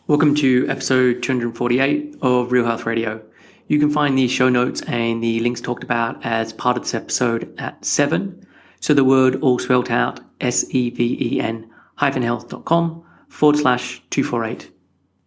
Welcome to episode 248 of Real Health Radio. You can find the show notes and the links talked about as part of this episode at 7. So the word all spelled out, seven-health.com/248.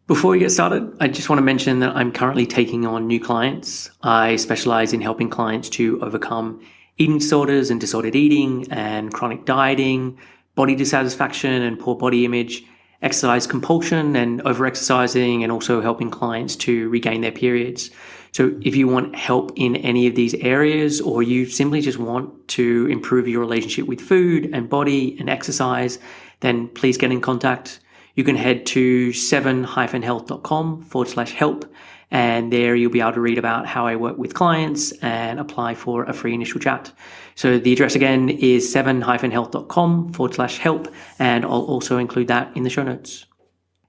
Before we get started, I just want to mention that I'm currently taking on new clients. I specialize in helping clients to overcome eating disorders and disordered eating and chronic dieting, body dissatisfaction and poor body image, exercise compulsion and overexercising, and also helping clients to regain their periods. So if you want help in any of these areas, or you simply just want to improve your relationship with food and body and exercise, then please get in contact. You can head to seven-health.com/help, and there you'll be able to read about how I work with clients and apply for a free initial chat. So the address again is seven-health.com/help, and I'll also include that in the show notes.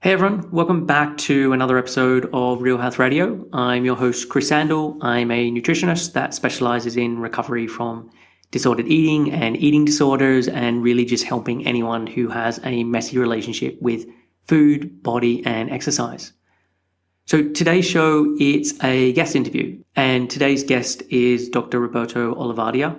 Hey everyone, welcome back to another episode of Real Health Radio. I'm your host, Chris Sandel. I'm a nutritionist that specializes in recovery from disordered eating and eating disorders, and really just helping anyone who has a messy relationship with food, body, and exercise. So today's show, it's a guest interview, and today's guest is Dr. Roberto Olivardia.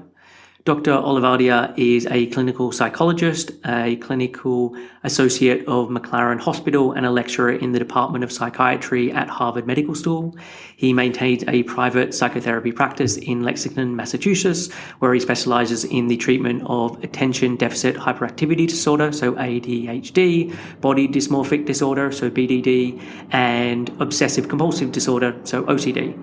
Dr. Olivardia is a clinical psychologist, a clinical associate of McLean Hospital and a lecturer in the Department of Psychiatry at Harvard Medical School. He maintains a private psychotherapy practice in Lexington, Massachusetts, where he specializes in the treatment of attention deficit hyperactivity disorder, so ADHD, body dysmorphic disorder, so BDD, and obsessive-compulsive disorder, so OCD.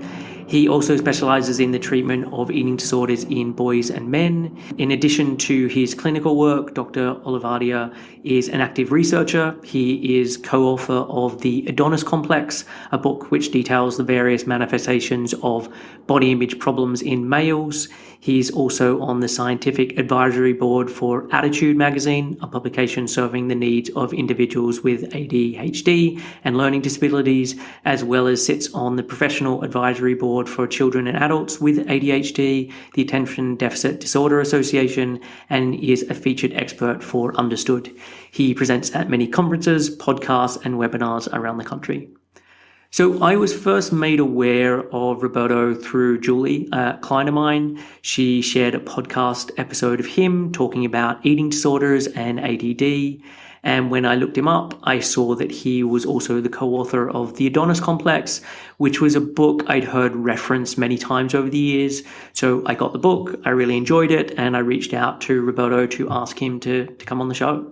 He also specializes in the treatment of eating disorders in boys and men. In addition to his clinical work, Dr. Olivardia is an active researcher. He is co-author of the Adonis Complex, a book which details the various manifestations of body image problems in males. He's also on the scientific advisory board for Attitude magazine, a publication serving the needs of individuals with ADHD and learning disabilities, as well as sits on the professional advisory board for children and adults with ADHD, the Attention Deficit Disorder Association, and is a featured expert for Understood. He presents at many conferences, podcasts, and webinars around the country. So I was first made aware of Roberto through Julie, a client of mine. She shared a podcast episode of him talking about eating disorders and ADD. And when I looked him up, I saw that he was also the co-author of the Adonis Complex, which was a book I'd heard referenced many times over the years. So I got the book, I really enjoyed it, and I reached out to Roberto to ask him to come on the show.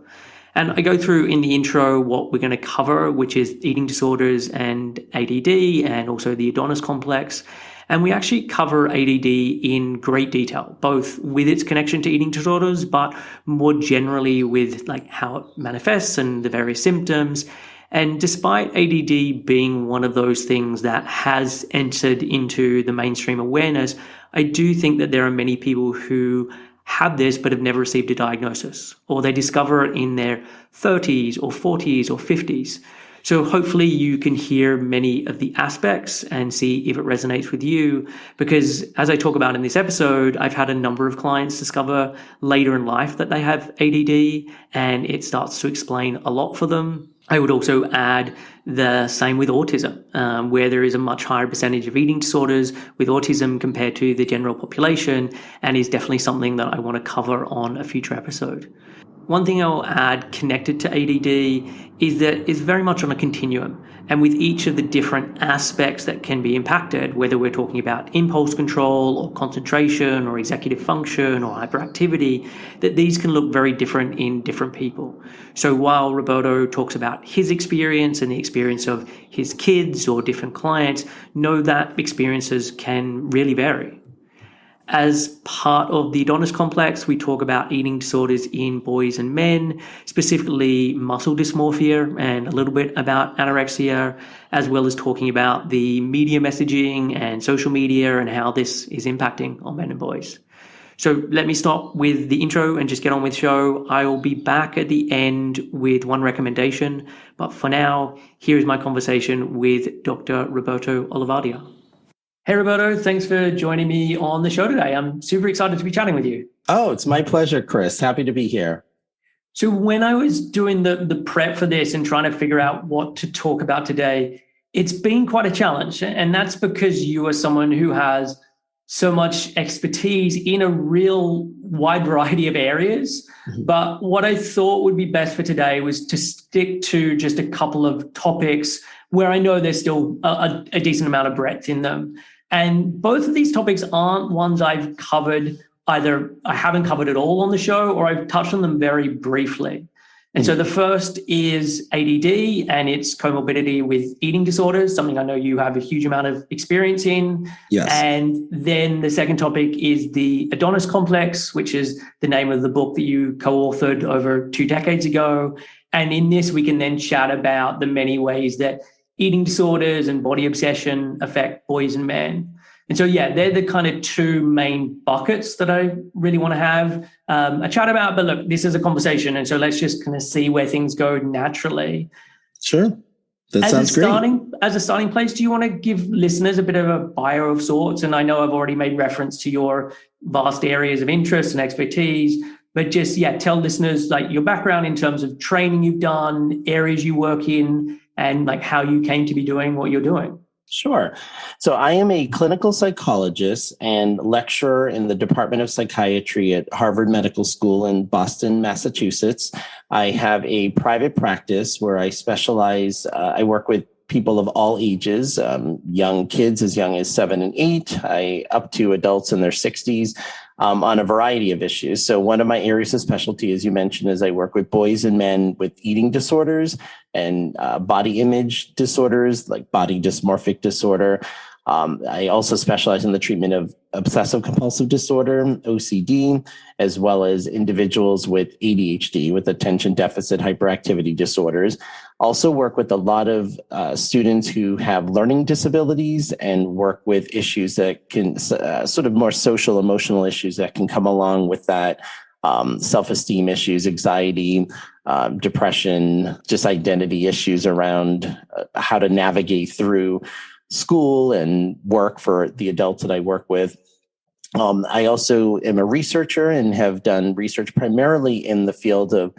And I go through in the intro what we're going to cover, which is eating disorders and ADD, and also the Adonis Complex. And we actually cover ADD in great detail, both with its connection to eating disorders, but more generally with like how it manifests and the various symptoms. And despite ADD being one of those things that has entered into the mainstream awareness, I do think that there are many people who have this but have never received a diagnosis, or they discover it in their 30s or 40s or 50s. So hopefully you can hear many of the aspects and see if it resonates with you, because as I talk about in this episode, I've had a number of clients discover later in life that they have ADD, and it starts to explain a lot for them. I would also add the same with autism, where there is a much higher percentage of eating disorders with autism compared to the general population, and is definitely something that I want to cover on a future episode. One thing I'll add connected to ADD is that it's very much on a continuum, and with each of the different aspects that can be impacted, whether we're talking about impulse control or concentration or executive function or hyperactivity, that these can look very different in different people. So while Roberto talks about his experience and the experience of his kids or different clients, know that experiences can really vary. As part of the Adonis Complex, we talk about eating disorders in boys and men, specifically muscle dysmorphia, and a little bit about anorexia, as well as talking about the media messaging and social media and how this is impacting on men and boys. So let me stop with the intro and just get on with the show. I will be back at the end with one recommendation, but for now, here is my conversation with Dr. Roberto Olivardia. Hey, Roberto, thanks for joining me on the show today. I'm super excited to be chatting with you. Oh, it's my pleasure, Chris. Happy to be here. So when I was doing the prep for this and trying to figure out what to talk about today, it's been quite a challenge. And that's because you are someone who has so much expertise in a real wide variety of areas. Mm-hmm. But what I thought would be best for today was to stick to just a couple of topics where I know there's still a decent amount of breadth in them. And both of these topics aren't ones I've covered. Either I haven't covered it all on the show or I've touched on them very briefly. And so the first is ADD and its comorbidity with eating disorders, something I know you have a huge amount of experience in. Yes. And then the second topic is the Adonis Complex, which is the name of the book that you co-authored over 2 decades ago. And in this, we can then chat about the many ways that eating disorders and body obsession affect boys and men. And so, yeah, they're the kind of 2 main buckets that I really want to have a chat about. But look, this is a conversation. And so let's just kind of see where things go naturally. Sure. That sounds great. As a starting place, do you want to give listeners a bit of a bio of sorts? And I know I've already made reference to your vast areas of interest and expertise, but just, tell listeners like your background in terms of training you've done, areas you work in, and like how you came to be doing what you're doing. Sure. So I am a clinical psychologist and lecturer in the Department of Psychiatry at Harvard Medical School in Boston, Massachusetts. I have a private practice where I specialize. I work with people of all ages, young kids as young as 7 and 8, up to adults in their 60s. On a variety of issues. So one of my areas of specialty, as you mentioned, is I work with boys and men with eating disorders and body image disorders like body dysmorphic disorder. I also specialize in the treatment of obsessive-compulsive disorder, OCD, as well as individuals with ADHD, with attention deficit hyperactivity disorders. Also work with a lot of students who have learning disabilities and work with issues that can sort of more social, emotional issues that can come along with that, self-esteem issues, anxiety, depression, just identity issues around how to navigate through school and work for the adults that I work with. I also am a researcher and have done research primarily in the field of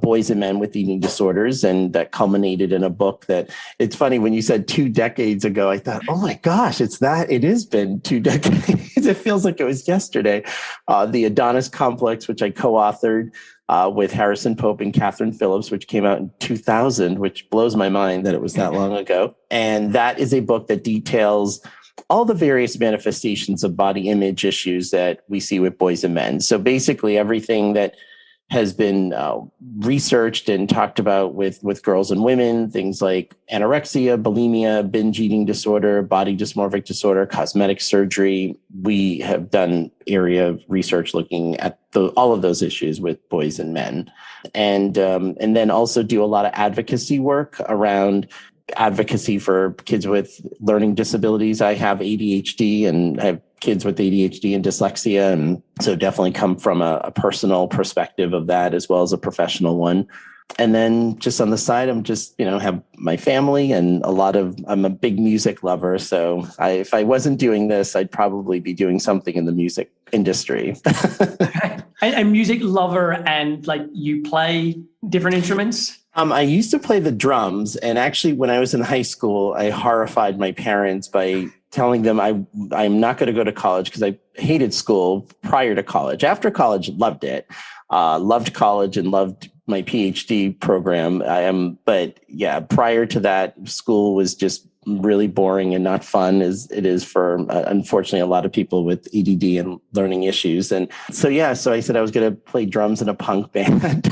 boys and men with eating disorders. And that culminated in a book that, it's funny, when you said 2 decades ago, I thought, oh my gosh, it has been 2 decades. It feels like it was yesterday. The Adonis Complex, which I co-authored with Harrison Pope and Catherine Phillips, which came out in 2000, which blows my mind that it was that long ago. And that is a book that details all the various manifestations of body image issues that we see with boys and men. So basically everything that has been researched and talked about with girls and women, things like anorexia, bulimia, binge eating disorder, body dysmorphic disorder, cosmetic surgery. We have done area of research looking at all of those issues with boys and men. And then also do a lot of advocacy work around advocacy for kids with learning disabilities. I have ADHD and I have kids with ADHD and dyslexia. And so definitely come from a personal perspective of that as well as a professional one. And then just on the side, I'm just, have my family and I'm a big music lover. So if I wasn't doing this, I'd probably be doing something in the music industry. And music lover, and like you play different instruments? I used to play the drums, and actually when I was in high school, I horrified my parents by telling them I'm not going to go to college because I hated school prior to college. After college, loved it. Loved college and loved my PhD program. But yeah, prior to that, school was just really boring and not fun as it is for, unfortunately, a lot of people with ADD and learning issues. And so I said I was going to play drums in a punk band.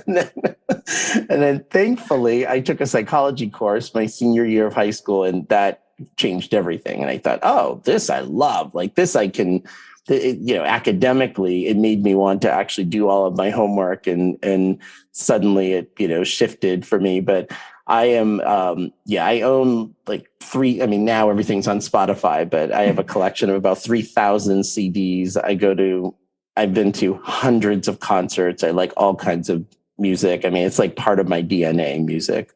and then thankfully, I took a psychology course my senior year of high school, and that changed everything. And I thought, oh, this I love. Like this I can... academically, it made me want to actually do all of my homework, and suddenly it, shifted for me. But I am, I own like now everything's on Spotify, but I have a collection of about 3,000 CDs. I've been to hundreds of concerts. I like all kinds of music. I mean, it's like part of my DNA, music.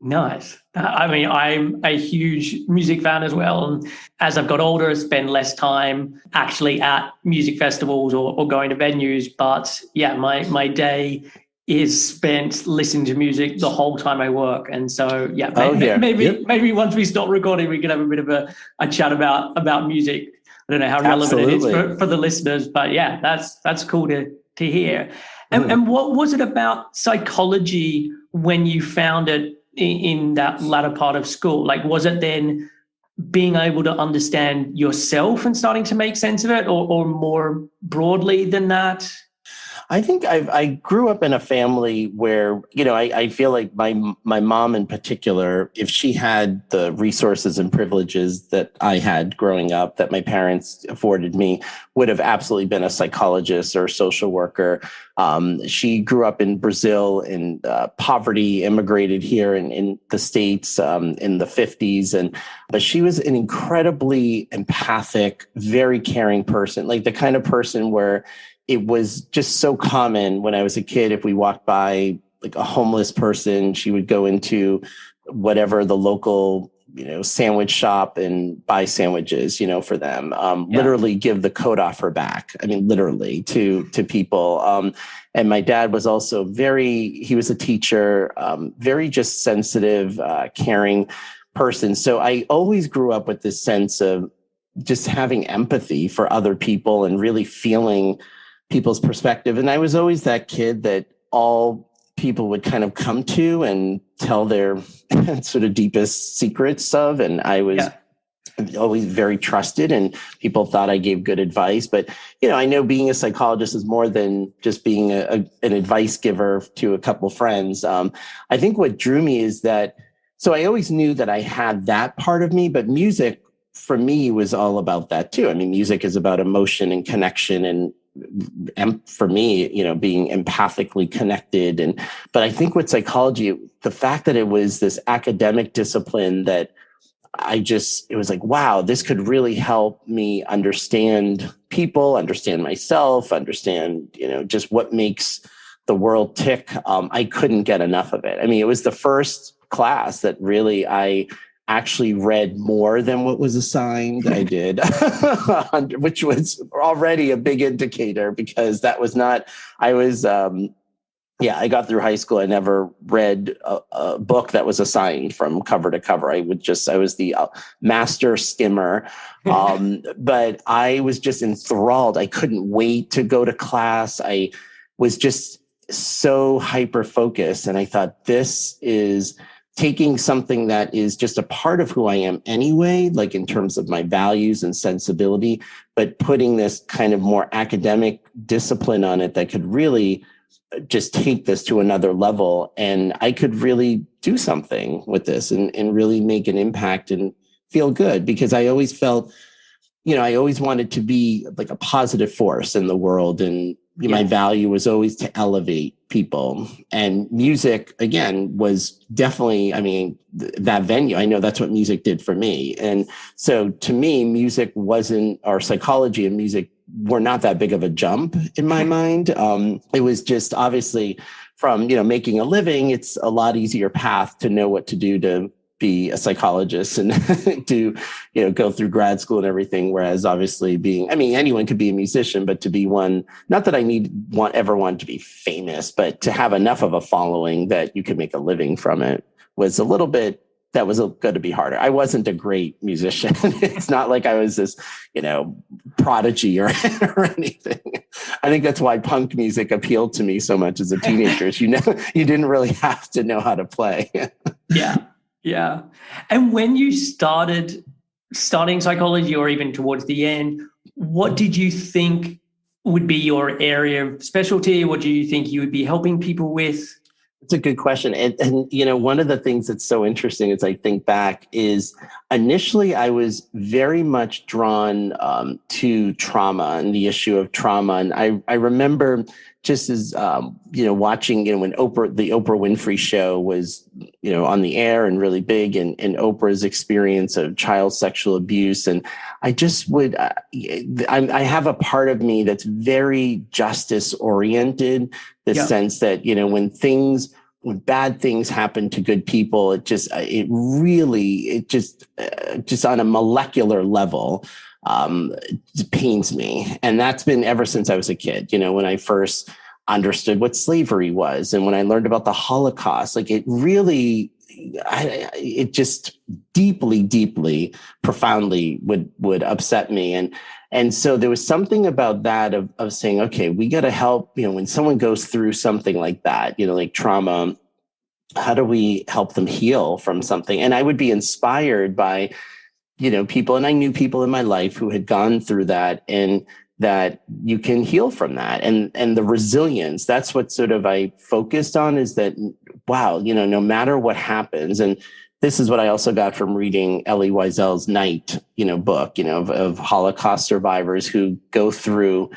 Nice. I'm a huge music fan as well. And as I've got older, I spend less time actually at music festivals or going to venues. But yeah, my day is spent listening to music the whole time I work. And so, yeah, maybe once we stop recording, we can have a bit of a chat about music. I don't know how relevant it is for the listeners, but yeah, that's cool to hear. And what was it about psychology when you found it in that latter part of school? Like, was it then being able to understand yourself and starting to make sense of it, or more broadly than that? I think I grew up in a family where, I feel like my mom in particular, if she had the resources and privileges that I had growing up, that my parents afforded me, would have absolutely been a psychologist or a social worker. She grew up in Brazil in poverty, immigrated here in the States in the 50s. But she was an incredibly empathic, very caring person, like the kind of person where it was just so common when I was a kid, if we walked by like a homeless person, she would go into whatever the local, sandwich shop and buy sandwiches, for them, literally give the coat off her back. I mean, literally to people. And my dad was also he was a teacher, very just sensitive, caring person. So I always grew up with this sense of just having empathy for other people and really feeling people's perspective. And I was always that kid that all people would kind of come to and tell their sort of deepest secrets of. And I was always very trusted, and people thought I gave good advice. But, I know being a psychologist is more than just being an advice giver to a couple friends. I think what drew me is that, so I always knew that I had that part of me, but music for me was all about that too. I mean, music is about emotion and connection, and for me, being empathically connected. But I think with psychology, the fact that it was this academic discipline that it was like, wow, this could really help me understand people, understand myself, understand, just what makes the world tick. I couldn't get enough of it. I mean, it was the first class that really I actually read more than what was assigned. I did, which was already a big indicator, because that was not, I got through high school. I never read a book that was assigned from cover to cover. I was the master skimmer. But I was just enthralled. I couldn't wait to go to class. I was just so hyper focused. And I thought, this is taking something that is just a part of who I am anyway, like in terms of my values and sensibility, but putting this kind of more academic discipline on it that could really just take this to another level. And I could really do something with this and really make an impact and feel good, because I always felt, I always wanted to be like a positive force in the world. And my value was always to elevate people. And music, again, was definitely, that venue. I know that's what music did for me. And so to me, music wasn't, or psychology and music were not that big of a jump in my mind. It was just obviously from, making a living, it's a lot easier path to know what to do to be a psychologist and to, go through grad school and everything. Whereas obviously anyone could be a musician, but to be one, not that I ever want to be famous, but to have enough of a following that you could make a living from it was going to be harder. I wasn't a great musician. It's not like I was this, prodigy or anything. I think that's why punk music appealed to me so much as a teenager. You didn't really have to know how to play. Yeah. And when you starting psychology, or even towards the end, what did you think would be your area of specialty? What do you think you would be helping people with? It's a good question. And one of the things that's so interesting as I think back is initially I was very much drawn to trauma and the issue of trauma. And I remember just as, watching, when the Oprah Winfrey show was, on the air and really big, and Oprah's experience of child sexual abuse. And I just would, I have a part of me that's very justice oriented, the sense that, when bad things happen to good people, it just on a molecular level, it pains me. And that's been ever since I was a kid. When I first understood what slavery was. And when I learned about the Holocaust, like it really, it just deeply, deeply, profoundly would upset me. And so there was something about that of saying, okay, we got to help, when someone goes through something like that, like trauma, how do we help them heal from something? And I would be inspired by, people, and I knew people in my life who had gone through that, and that you can heal from that. And the resilience, that's what sort of I focused on, is that, wow, no matter what happens. And this is what I also got from reading Elie Wiesel's Night, book, of Holocaust survivors who go through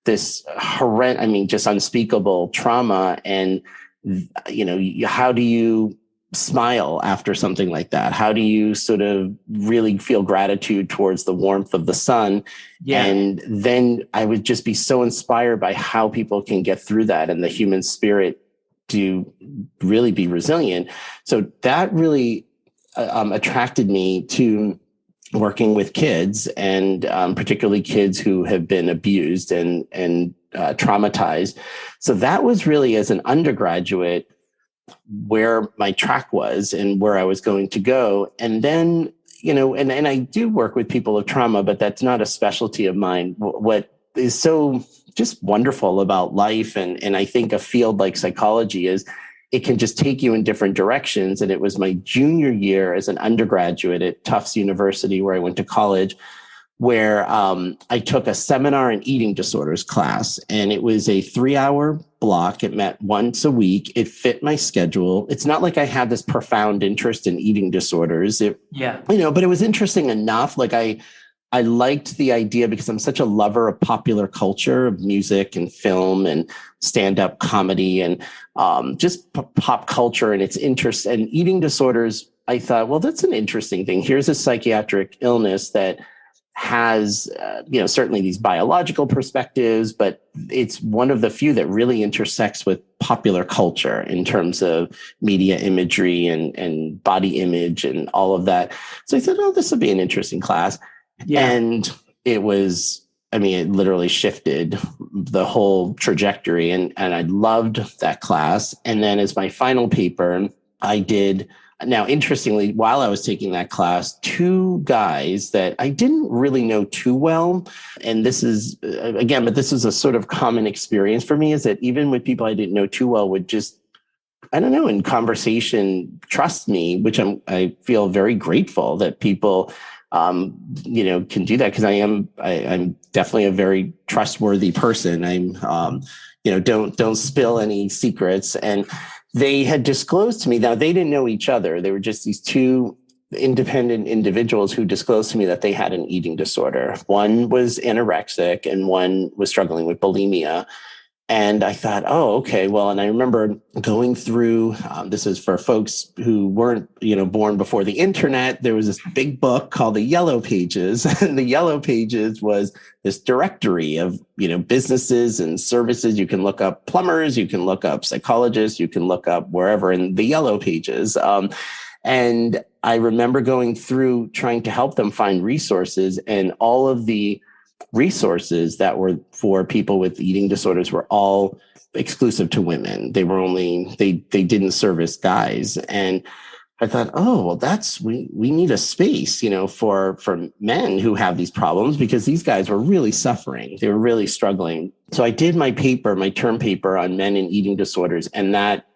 this horrendous, just unspeakable trauma. And, how do you smile after something like that? How do you sort of really feel gratitude towards the warmth of the sun? Yeah. And then I would just be so inspired by how people can get through that, and the human spirit to really be resilient. So that really attracted me to working with kids, and particularly kids who have been abused and traumatized. So that was really, as an undergraduate, where my track was and where I was going to go. And then, and I do work with people with trauma, but that's not a specialty of mine. What is so just wonderful about life, and I think a field like psychology, is it can just take you in different directions. And it was my junior year as an undergraduate at Tufts University, where I went to college, where I took a seminar in eating disorders class, and it was a 3-hour block. It met once a week. It fit my schedule. It's not like I had this profound interest in eating disorders. But it was interesting enough. Like I liked the idea because I'm such a lover of popular culture, of music and film and stand-up comedy, and just pop culture and its interest. And eating disorders, I thought, well, that's an interesting thing. Here's a psychiatric illness that has, certainly these biological perspectives, but it's one of the few that really intersects with popular culture in terms of media imagery and body image and all of that. So I said, oh, this would be an interesting class. Yeah. And it was, it literally shifted the whole trajectory, and I loved that class. And then as my final paper, I did. Now, interestingly, while I was taking that class, 2 guys that I didn't really know too well, and this is, again, but this is a sort of common experience for me, is that even with people I didn't know too well would just, I don't know, in conversation, trust me, which I feel very grateful that people, can do that, because I'm definitely a very trustworthy person. I'm, don't spill any secrets. And they had disclosed to me, now they didn't know each other. They were just these 2 independent individuals who disclosed to me that they had an eating disorder. One was anorexic and one was struggling with bulimia. And I thought, oh, okay, well, and I remember going through, this is for folks who weren't, born before the internet. There was this big book called the Yellow Pages, and the Yellow Pages was this directory of, businesses and services. You can look up plumbers, you can look up psychologists, you can look up wherever in the Yellow Pages. And I remember going through trying to help them find resources, and all of the resources that were for people with eating disorders were all exclusive to women. They were only, they didn't service guys. And I thought, oh, well, we need a space, for men who have these problems, because these guys were really suffering. They were really struggling. So I did my term paper on men and eating disorders. And that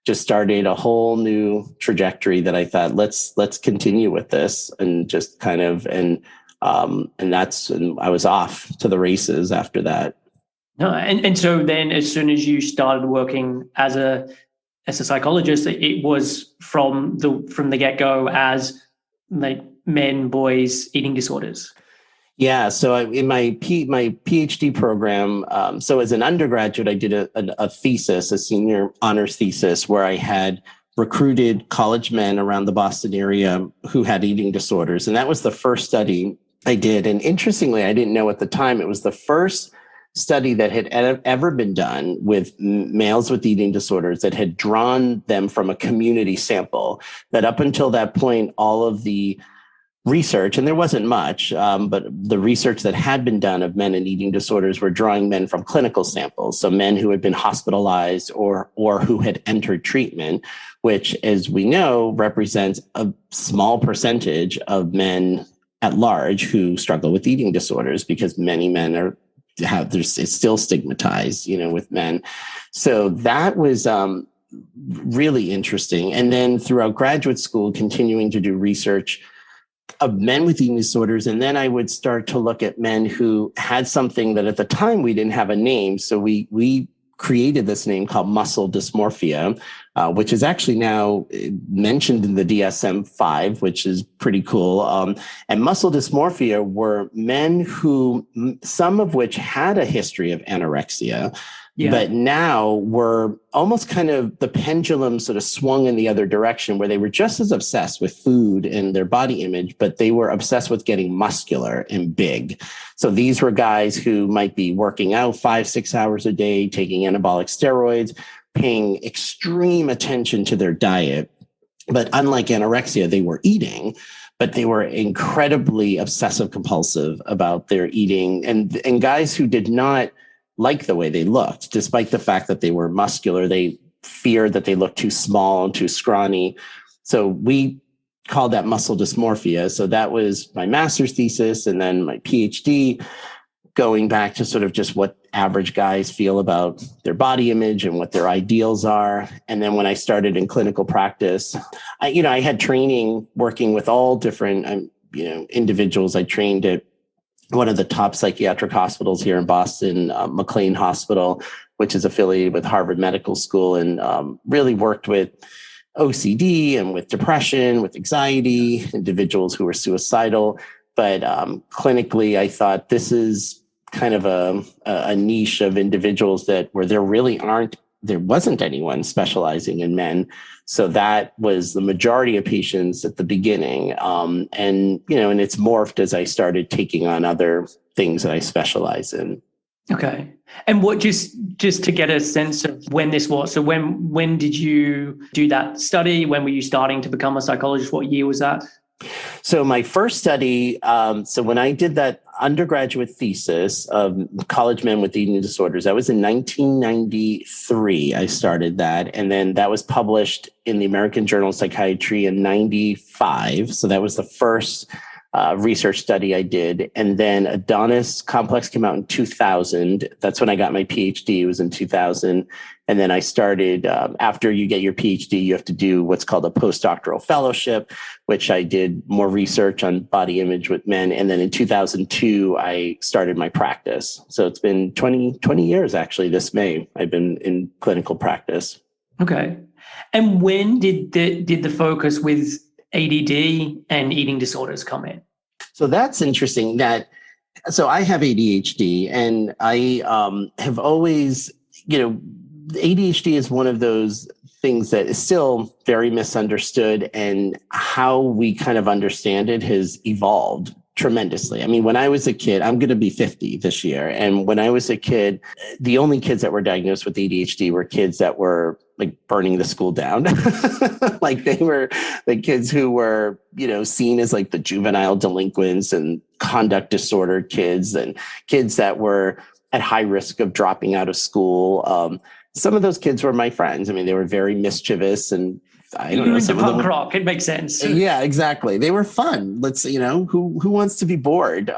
just started a whole new trajectory that I thought, let's continue with this, and just kind of, and I was off to the races after that. No, and so then, as soon as you started working as a psychologist, it was from the get-go as like men, boys, eating disorders. Yeah. So in my PhD program, so as an undergraduate, I did a thesis, a senior honors thesis, where I had recruited college men around the Boston area who had eating disorders. And that was the first study I did. And interestingly, I didn't know at the time, it was the first study that had ever been done with males with eating disorders that had drawn them from a community sample. That up until that point, all of the research, and there wasn't much, but the research that had been done of men and eating disorders were drawing men from clinical samples. So men who had been hospitalized or who had entered treatment, which, as we know, represents a small percentage of men at large who struggle with eating disorders, because many men it's still stigmatized, with men. So that was really interesting. And then throughout graduate school, continuing to do research of men with eating disorders. And then I would start to look at men who had something that at the time we didn't have a name. So we created this name called muscle dysmorphia, which is actually now mentioned in the DSM-5, which is pretty cool. And muscle dysmorphia were men who, some of which had a history of anorexia, but now were almost kind of the pendulum sort of swung in the other direction, where they were just as obsessed with food and their body image, but they were obsessed with getting muscular and big. So these were guys who might be working out 5-6 hours a day, taking anabolic steroids, paying extreme attention to their diet. But unlike anorexia, they were eating, but they were incredibly obsessive compulsive about their eating, and guys who did not like the way they looked, despite the fact that they were muscular. They feared that they looked too small and too scrawny. So we called that muscle dysmorphia. So that was my master's thesis, and then my PhD, going back to sort of just what average guys feel about their body image and what their ideals are. And then when I started in clinical practice, I had training working with all different, individuals. I trained at one of the top psychiatric hospitals here in Boston, McLean Hospital, which is affiliated with Harvard Medical School, and really worked with OCD and with depression, with anxiety, individuals who were suicidal. But clinically, I thought this is kind of a niche of individuals where there wasn't anyone specializing in men. So that was the majority of patients at the beginning. And it's morphed as I started taking on other things that I specialize in. Okay. And what, just to get a sense of when this was, so when did you do that study? When were you starting to become a psychologist? What year was that? So my first study, so when I did that undergraduate thesis of college men with eating disorders, that was in 1993. I started that. And then that was published in the American Journal of Psychiatry in 95. So that was the first research study I did. And then Adonis Complex came out in 2000. That's when I got my PhD. It was in 2000. And then I started, after you get your PhD, you have to do what's called a postdoctoral fellowship, which I did more research on body image with men. And then in 2002, I started my practice. So it's been 20 years, actually, this May, I've been in clinical practice. Okay. And when did the focus with ADD and eating disorders come in? So that's interesting. So I have ADHD, and I have always, ADHD is one of those things that is still very misunderstood, and how we kind of understand it has evolved tremendously. I mean, when I was a kid, I'm going to be 50 this year. And when I was a kid, the only kids that were diagnosed with ADHD were kids that were like burning the school down. Like they were the kids who were, seen as like the juvenile delinquents and conduct disordered kids, and kids that were at high risk of dropping out of school. Some of those kids were my friends. I mean, they were very mischievous, and I don't know. Some of them punk rock. It makes sense. Yeah, exactly. They were fun. Who wants to be bored?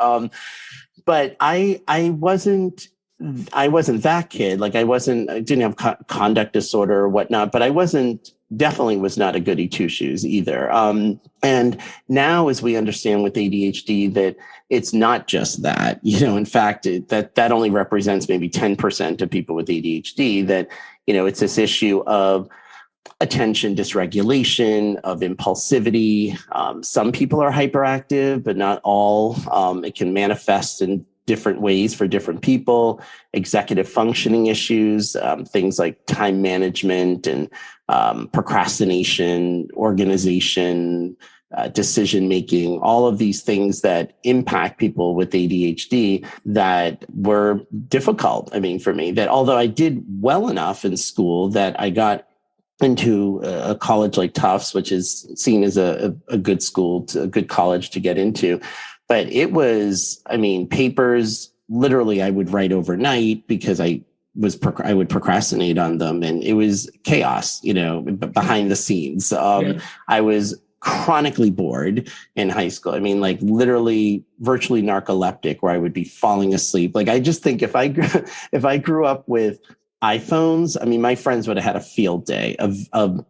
But I wasn't that kid. Like I didn't have conduct disorder or whatnot, but I definitely was not a goody two shoes either. And now, as we understand with ADHD, that it's not just that, in fact, that only represents maybe 10% of people with ADHD, that, it's this issue of attention dysregulation, of impulsivity. Some people are hyperactive, but not all. It can manifest in different ways for different people. Executive functioning issues, things like time management and procrastination, organization, decision-making, all of these things that impact people with ADHD that were difficult. I mean, for me, that although I did well enough in school that I got into a college like Tufts, which is seen as a good school, a good college to get into. But it was, I mean, papers, literally I would write overnight because I would procrastinate on them, and it was chaos, behind the scenes. I was chronically bored in high school. I mean, like literally virtually narcoleptic, where I would be falling asleep. Like, I just think if I grew up with iPhones, I mean, my friends would have had a field day of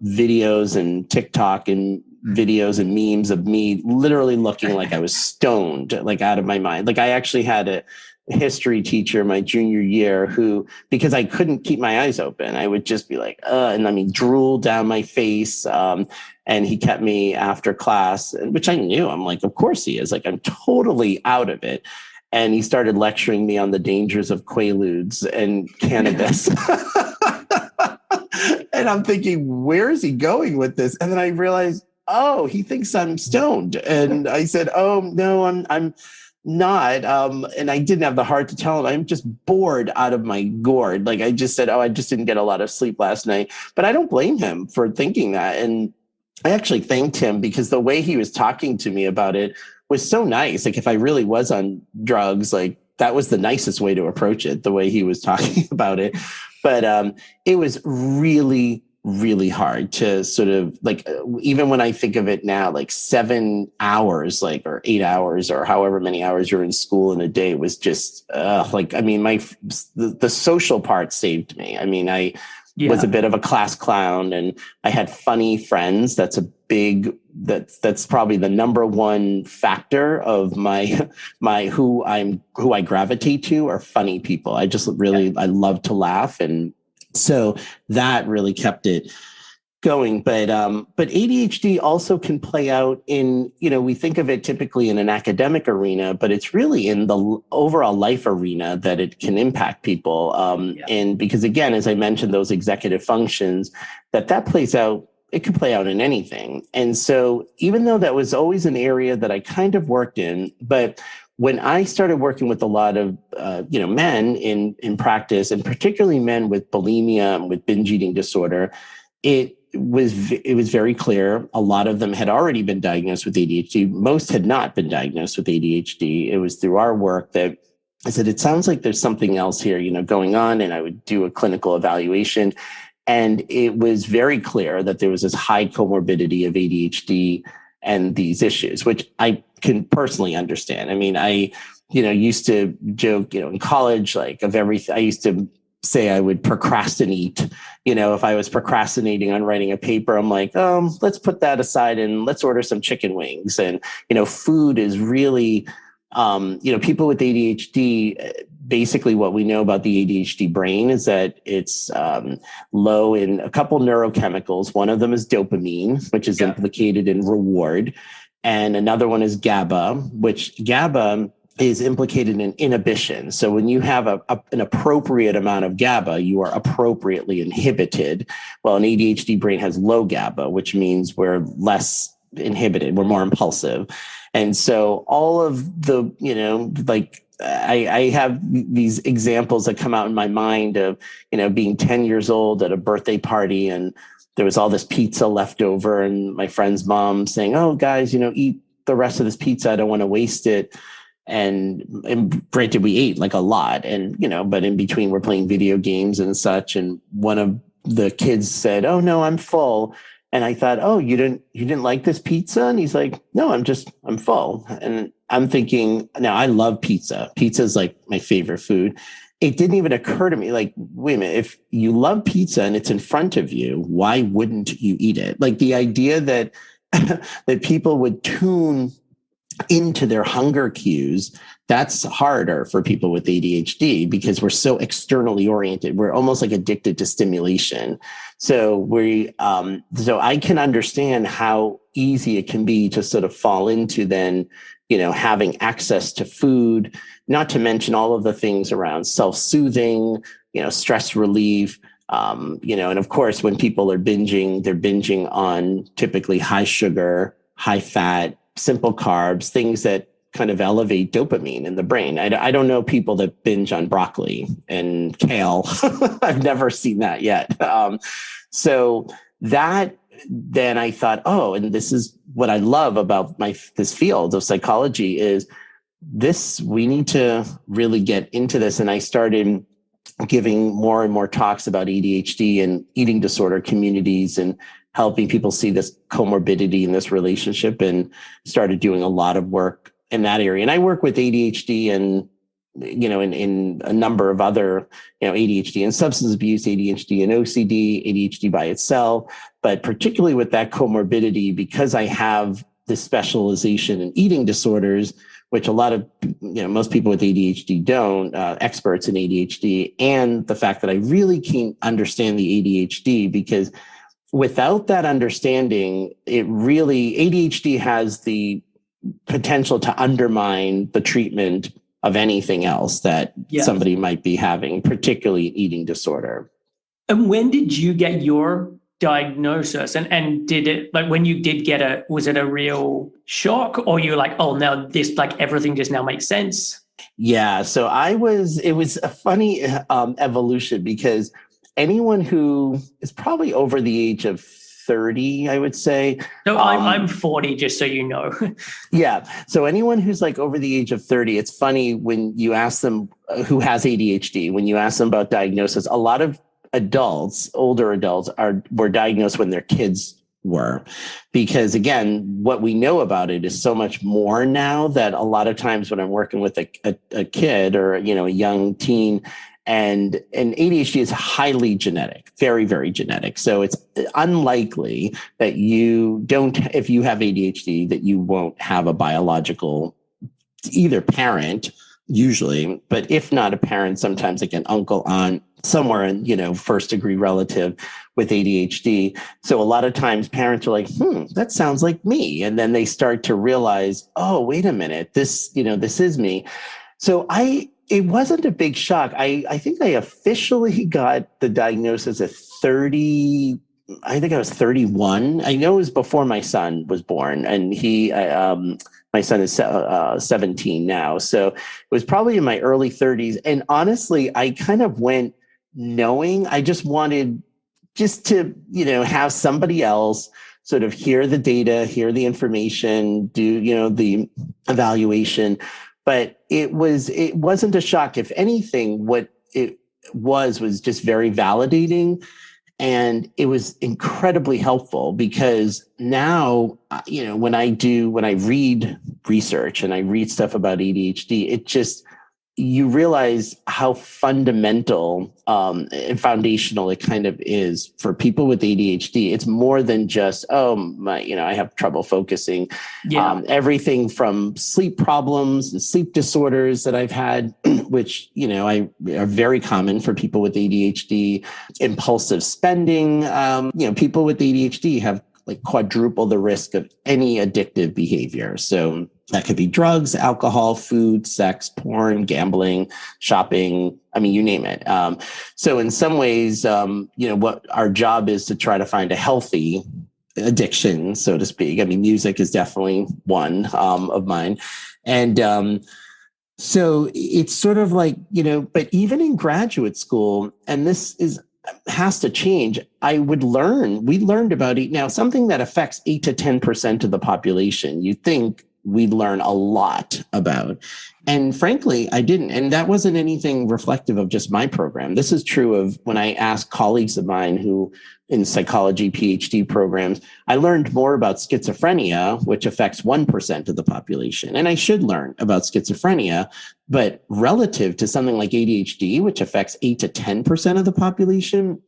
videos and TikTok and videos and memes of me literally looking like I was stoned, like out of my mind. Like, I actually had a history teacher my junior year who, because I couldn't keep my eyes open, I would just be like, and I mean, drool down my face. And he kept me after class, which I knew. I'm like, of course he is. Like, I'm totally out of it. And he started lecturing me on the dangers of Quaaludes and cannabis. And I'm thinking, where is he going with this? And then I realized, oh, he thinks I'm stoned. And I said, oh, no, I'm not. And I didn't have the heart to tell him. I'm just bored out of my gourd. Like, I just said, oh, I just didn't get a lot of sleep last night. But I don't blame him for thinking that. And I actually thanked him, because the way he was talking to me about it was so nice. Like, if I really was on drugs, like, that was the nicest way to approach it, the way he was talking about it. But it was really, really hard to sort of, like, even when I think of it now, like 7 hours, like, or 8 hours, or however many hours you're in school in a day was just like, I mean, the social part saved me. I mean, I was a bit of a class clown, and I had funny friends. That's that's probably the number one factor of who I gravitate to are funny people. I just really, I love to laugh. And so that really kept it going. But ADHD also can play out in, we think of it typically in an academic arena, but it's really in the overall life arena that it can impact people. And because, again, as I mentioned, those executive functions, that plays out, it could play out in anything. And so even though that was always an area that I kind of worked in, but when I started working with a lot of, men in practice, and particularly men with bulimia and with binge eating disorder, it was very clear. A lot of them had already been diagnosed with ADHD. Most had not been diagnosed with ADHD. It was through our work that I said, it sounds like there's something else here, going on. And I would do a clinical evaluation. And it was very clear that there was this high comorbidity of ADHD and these issues, which I can personally understand. I mean, I, used to joke, in college, like, of everything. I used to say I would procrastinate. If I was procrastinating on writing a paper, I'm like, let's put that aside and let's order some chicken wings. And, food is really, people with ADHD, basically what we know about the ADHD brain is that it's low in a couple neurochemicals. One of them is dopamine, which is implicated in reward. And another one is GABA, which GABA is implicated in inhibition. So when you have an appropriate amount of GABA, you are appropriately inhibited. Well, an ADHD brain has low GABA, which means we're less inhibited, we're more impulsive. And so all of the, I have these examples that come out in my mind of, being 10 years old at a birthday party, and there was all this pizza left over, and my friend's mom saying, oh, guys, eat the rest of this pizza. I don't want to waste it. And granted, we ate like a lot, and, but in between we're playing video games and such. And one of the kids said, oh, no, I'm full. And I thought, oh, you didn't like this pizza? And he's like, no, I'm full. And I'm thinking, now I love pizza. Pizza is like my favorite food. It didn't even occur to me, like, wait a minute, if you love pizza and it's in front of you, why wouldn't you eat it? Like, the idea that that people would tune into their hunger cues, that's harder for people with ADHD because we're so externally oriented. We're almost like addicted to stimulation. So so I can understand how easy it can be to sort of fall into then, having access to food, not to mention all of the things around self-soothing, stress relief, and of course, when people are binging, they're binging on typically high sugar, high fat, simple carbs, things that kind of elevate dopamine in the brain. I don't know people that binge on broccoli and kale. I've never seen that yet. So then I thought, oh, and this is what I love about this field of psychology is this, we need to really get into this. And I started giving more and more talks about ADHD and eating disorder communities and helping people see this comorbidity in this relationship, and started doing a lot of work in that area. And I work with ADHD and, in a number of other, ADHD and substance abuse, ADHD and OCD, ADHD by itself, but particularly with that comorbidity, because I have this specialization in eating disorders, which a lot of, most people with ADHD don't, experts in ADHD, and the fact that I really can't understand the ADHD, because without that understanding, ADHD has the potential to undermine the treatment of anything else that somebody might be having, particularly eating disorder. And when did you get your diagnosis? And did it, like, when you did get it, was it a real shock, or you're like, oh, now this, like, everything just now makes sense? Yeah. So it was a funny evolution, because anyone who is probably over the age of 30, I would say. No, I'm 40, just so you know. Yeah. So anyone who's like over the age of 30, it's funny when you ask them who has ADHD, when you ask them about diagnosis, a lot of adults, older adults, were diagnosed when their kids were, because again, what we know about it is so much more now, that a lot of times when I'm working with a kid or, a young teen, and ADHD is highly genetic, very, very genetic. So it's unlikely that if you have ADHD, that you won't have a biological, either parent usually, but if not a parent, sometimes like an uncle, aunt, somewhere in, first degree relative with ADHD. So a lot of times parents are like, that sounds like me. And then they start to realize, oh, wait a minute, this is me. So it wasn't a big shock. I think I officially got the diagnosis at 30. I think I was 31. I know it was before my son was born, and my son is 17 now. So it was probably in my early 30s. And honestly, I kind of went knowing I just wanted to, have somebody else sort of hear the data, hear the information, do, the evaluation. But it wasn't a shock. If anything, what it was just very validating. And it was incredibly helpful, because now, when I read research and I read stuff about ADHD, you realize how fundamental and foundational it kind of is for people with ADHD. It's more than just, I have trouble focusing. Yeah. Everything from sleep problems and sleep disorders that I've had, which, are very common for people with ADHD, impulsive spending. People with ADHD have like quadruple the risk of any addictive behavior. So that could be drugs, alcohol, food, sex, porn, gambling, shopping. I mean, you name it. So in some ways, what our job is to try to find a healthy addiction, so to speak. I mean, music is definitely one of mine. And so it's sort of like, but even in graduate school, and this has to change. We learned about it. Now, something that affects 8 to 10% of the population, you think we'd learn a lot about. And frankly, I didn't. And that wasn't anything reflective of just my program. This is true of when I asked colleagues of mine who in psychology PhD programs, I learned more about schizophrenia, which affects 1% of the population. And I should learn about schizophrenia, but relative to something like ADHD, which affects 8 to 10% of the population,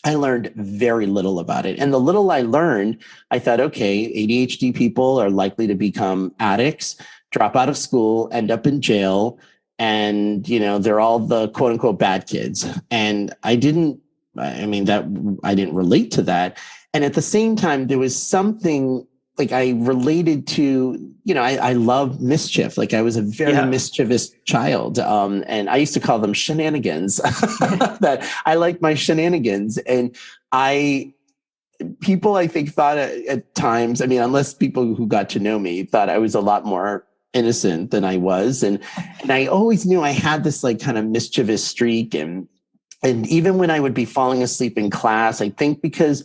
I learned very little about it. And the little I learned, I thought, okay, ADHD people are likely to become addicts, drop out of school, end up in jail. And, they're all the quote unquote bad kids. And I didn't relate to that. And at the same time, there was something like I related to, I love mischief. Like I was a very mischievous child. And I used to call them shenanigans that I like my shenanigans. And people, I think, thought at times, unless people who got to know me thought I was a lot more innocent than I was. And I always knew I had this like kind of mischievous streak. And even when I would be falling asleep in class, I think because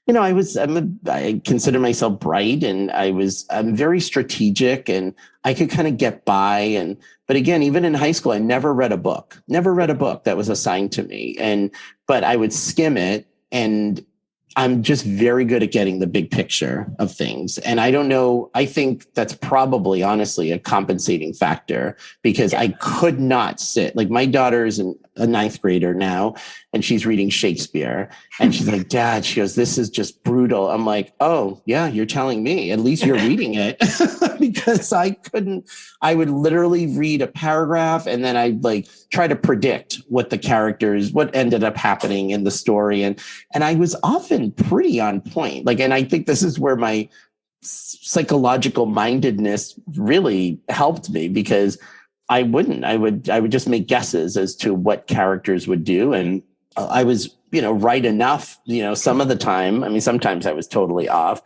I consider myself bright, and I'm very strategic, and I could kind of get by. But again, even in high school, I never read a book that was assigned to me. But I would skim it, and I'm just very good at getting the big picture of things. And I don't know, I think that's probably honestly a compensating factor, because I could not sit, like my daughter's a ninth grader now, and she's reading Shakespeare, and she's like, Dad, she goes, this is just brutal. I'm like, oh yeah, you're telling me, at least you're reading it. Because I would literally read a paragraph, and then I'd like try to predict what ended up happening in the story. And I was often pretty on point. And I think this is where my psychological mindedness really helped me, because I would just make guesses as to what characters would do. And I was, right enough, some of the time. I mean, sometimes I was totally off,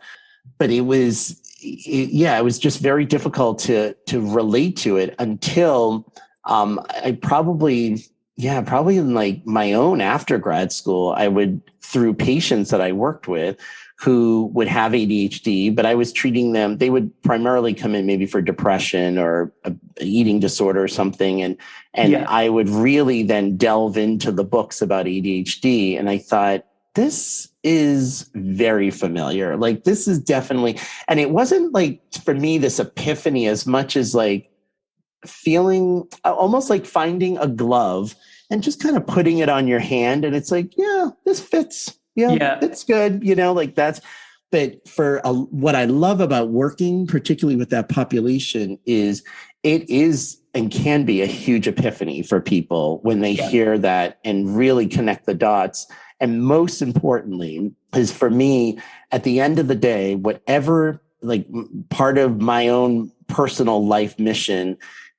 but it was just very difficult to relate to it until I probably in like my own after grad school, I would, through patients that I worked with who would have ADHD, but I was treating them, they would primarily come in maybe for depression or a eating disorder or something. And I would really then delve into the books about ADHD. And I thought, this is very familiar. Like, this is definitely, and it wasn't like for me, this epiphany as much as like feeling almost like finding a glove and just kind of putting it on your hand. And it's like, yeah, this fits. Yeah, it's good. But for what I love about working, particularly with that population, is it is and can be a huge epiphany for people when they hear that and really connect the dots. And most importantly is, for me, at the end of the day, whatever like part of my own personal life mission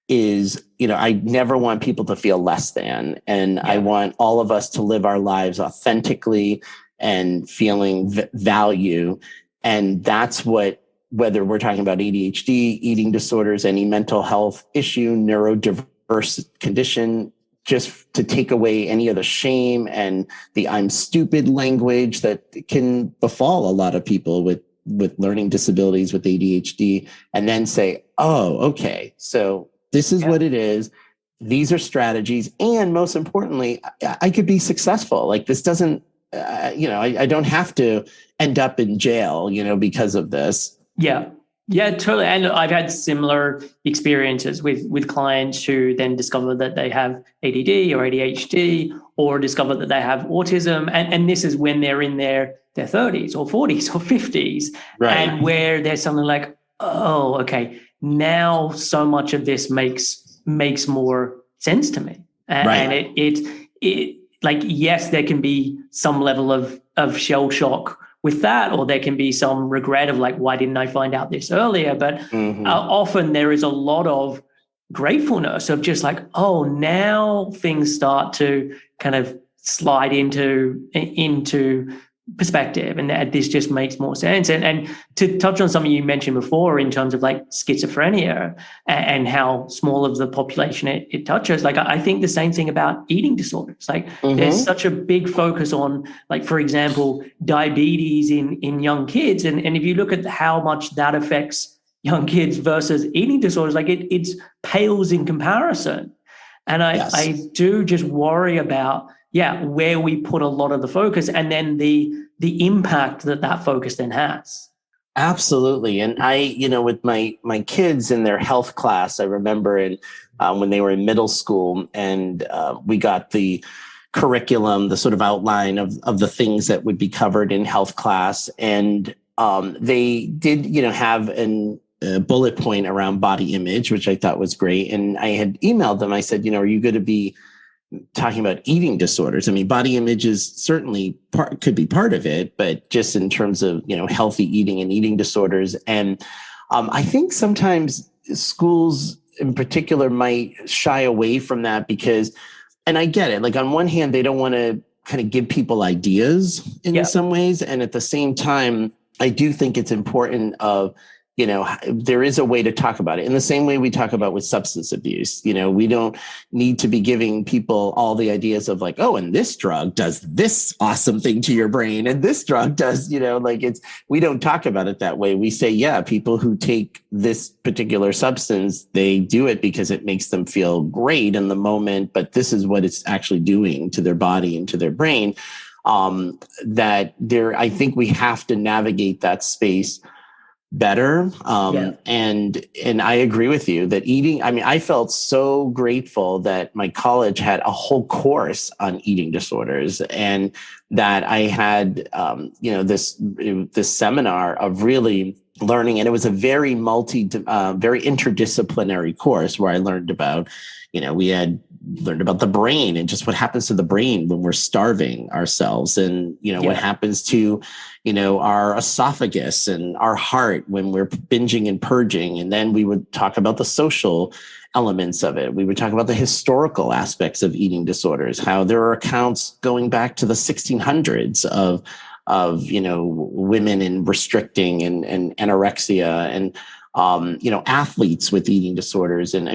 is, I never want people to feel less than. And I want all of us to live our lives authentically and feeling value. And that's what, whether we're talking about ADHD, eating disorders, any mental health issue, neurodiverse condition, just to take away any of the shame and the I'm stupid language that can befall a lot of people with learning disabilities, with ADHD, and then say, oh, okay, so this is what it is. These are strategies. And most importantly, I could be successful. Like, this doesn't, I don't have to end up in jail, because of this. Yeah. Yeah, totally. And I've had similar experiences with clients who then discover that they have ADD or ADHD, or discover that they have autism. And this is when they're in their 30s or 40s or 50s. Right. And where there's something like, oh, okay, now so much of this makes more sense to me. And it like, yes, there can be some level of shell shock with that, or there can be some regret of like, why didn't I find out this earlier? But often there is a lot of gratefulness of just like, oh, now things start to kind of slide into perspective, and this just makes more sense. And to touch on something you mentioned before in terms of like schizophrenia and how small of the population it touches, like I think the same thing about eating disorders. Like there's such a big focus on, like, for example, diabetes in young kids, and if you look at how much that affects young kids versus eating disorders, like it's pales in comparison. And I do just worry about where we put a lot of the focus, and then the impact that focus then has. Absolutely. And I, with my kids in their health class, I remember when they were in middle school, and we got the curriculum, the sort of outline of the things that would be covered in health class. And they did, have a bullet point around body image, which I thought was great. And I had emailed them. I said, are you going to be talking about eating disorders? I mean, body image is certainly could be part of it, but just in terms of, healthy eating and eating disorders. And I think sometimes schools in particular might shy away from that because, and I get it, like on one hand, they don't want to kind of give people ideas in some ways. And at the same time, I do think it's important of, there is a way to talk about it in the same way we talk about with substance abuse. We don't need to be giving people all the ideas of like, oh, and this drug does this awesome thing to your brain. And this drug does, we don't talk about it that way. We say, yeah, people who take this particular substance, they do it because it makes them feel great in the moment, but this is what it's actually doing to their body and to their brain. I think we have to navigate that space better. And I agree with you that eating, I felt so grateful that my college had a whole course on eating disorders, and that I had, this seminar of really learning. And it was a very very interdisciplinary course where I learned about, we had learned about the brain and just what happens to the brain when we're starving ourselves, and what happens to our esophagus and our heart when we're binging and purging. And then we would talk about the social elements of it. We would talk about the historical aspects of eating disorders, how there are accounts going back to the 1600s of women in restricting and anorexia, and athletes with eating disorders. And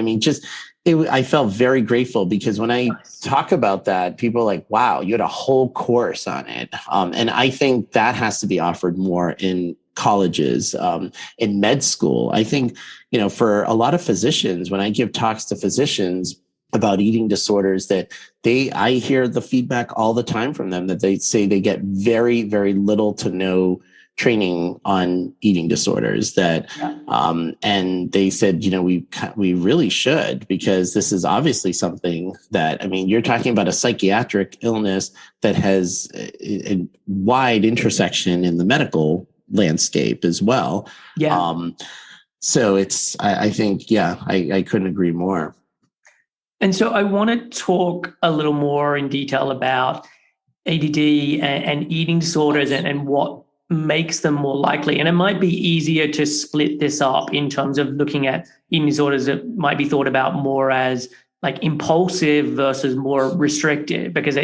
I felt very grateful because when I talk about that, people are like, wow, you had a whole course on it. And I think that has to be offered more in colleges, in med school. I think, for a lot of physicians, when I give talks to physicians about eating disorders, that I hear the feedback all the time from them that they say they get very, very little to no training on eating disorders, and they said, we really should, because this is obviously something that, you're talking about a psychiatric illness that has a wide intersection in the medical landscape as well. So I think, I couldn't agree more. And so I want to talk a little more in detail about ADD and eating disorders and what makes them more likely. And it might be easier to split this up in terms of looking at eating disorders that might be thought about more as like impulsive versus more restrictive, because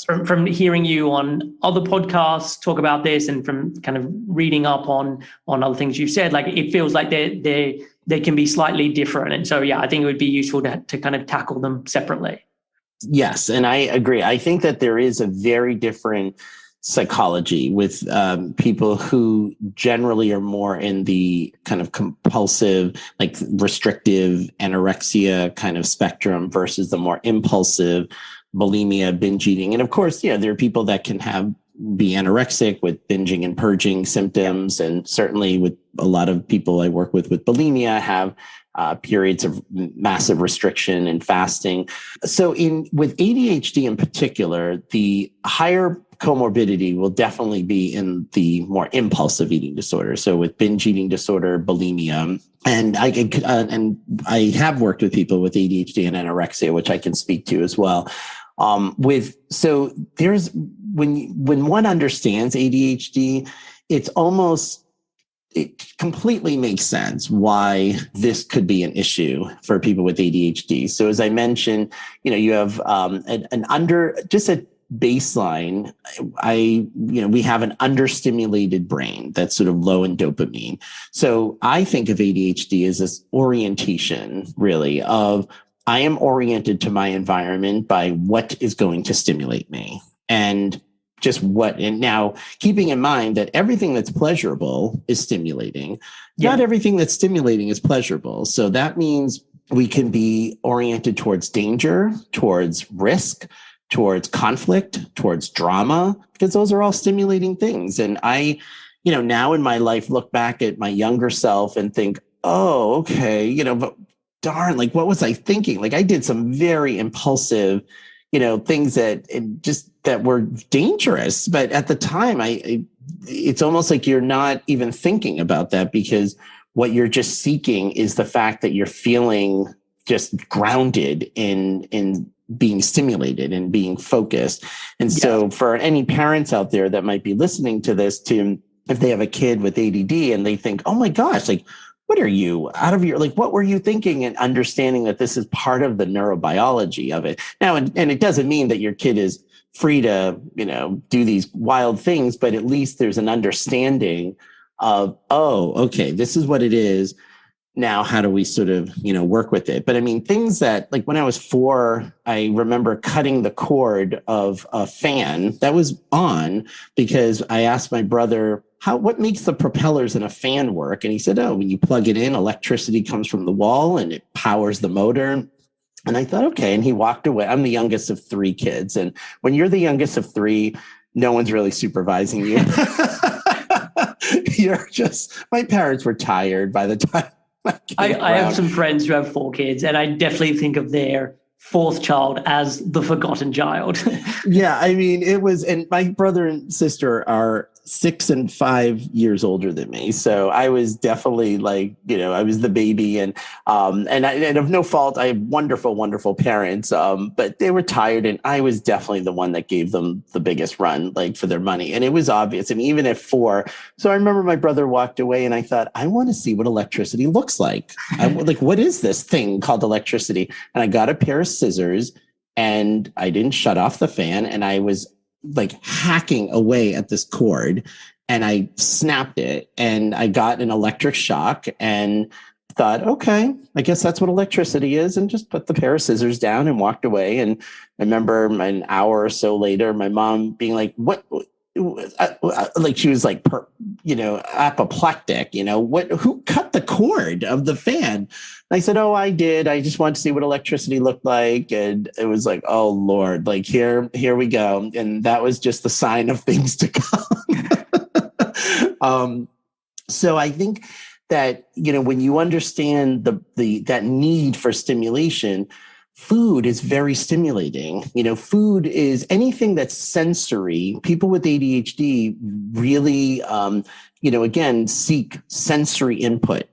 from hearing you on other podcasts talk about this, and from kind of reading up on other things you've said, like it feels like they can be slightly different. And so, I think it would be useful to kind of tackle them separately. Yes. And I agree. I think that there is a very different psychology with people who generally are more in the kind of compulsive, like restrictive anorexia kind of spectrum versus the more impulsive bulimia, binge eating. And of course, there are people that can be anorexic with binging and purging symptoms. And certainly with a lot of people I work with bulimia have periods of massive restriction and fasting. So with ADHD in particular, the higher comorbidity will definitely be in the more impulsive eating disorder. So with binge eating disorder, bulimia, and I have worked with people with ADHD and anorexia, which I can speak to as well. So there's when one understands ADHD, it completely makes sense why this could be an issue for people with ADHD. So as I mentioned, you have just a baseline. We have an understimulated brain that's sort of low in dopamine. So I think of ADHD as this orientation, really, of I am oriented to my environment by what is going to stimulate me. And now keeping in mind that everything that's pleasurable is stimulating. Not everything that's stimulating is pleasurable. So that means we can be oriented towards danger, towards risk, towards conflict, towards drama, because those are all stimulating things. And I, now in my life, look back at my younger self and think, oh, okay, but darn, like, what was I thinking? Like, I did some very impulsive, things that were dangerous. But at the time, it's almost like you're not even thinking about that, because what you're just seeking is the fact that you're feeling just grounded in being stimulated and being focused. And so for any parents out there that might be listening to this, if they have a kid with ADD and they think, oh my gosh, like, what are you what were you thinking? And understanding that this is part of the neurobiology of it. Now, and it doesn't mean that your kid is free to, do these wild things, but at least there's an understanding of, oh, okay, this is what it is. Now, how do we sort of, work with it? But I mean, things that like when I was 4, I remember cutting the cord of a fan that was on because I asked my brother, what makes the propellers in a fan work? And he said, oh, when you plug it in, electricity comes from the wall and it powers the motor. And I thought, okay. And he walked away. I'm the youngest of 3 kids. And when you're the youngest of 3, no one's really supervising you. My parents were tired by the time I have some friends who have 4 kids, and I definitely think of their 4th child as the forgotten child. Yeah, I mean, it was, and my brother and sister are 6 and 5 years older than me. So I was definitely like, I was the baby, and of no fault, I have wonderful, wonderful parents, but they were tired, and I was definitely the one that gave them the biggest run, like for their money. And it was obvious. And even at 4, so I remember my brother walked away and I thought, I want to see what electricity looks like. Like, what is this thing called electricity? And I got a pair of scissors and I didn't shut off the fan, and I was like hacking away at this cord, and I snapped it, and I got an electric shock and thought, okay, I guess that's what electricity is, and just put the pair of scissors down and walked away. And I remember an hour or so later, my mom being like, what? Like she was like, apoplectic, who cut the cord of the fan? And I said, oh, I did. I just wanted to see what electricity looked like. And it was like, oh Lord, like here we go. And that was just the sign of things to come. So I think that, when you understand that need for stimulation, food is very stimulating. Food is anything that's sensory. People with ADHD really, again, seek sensory input.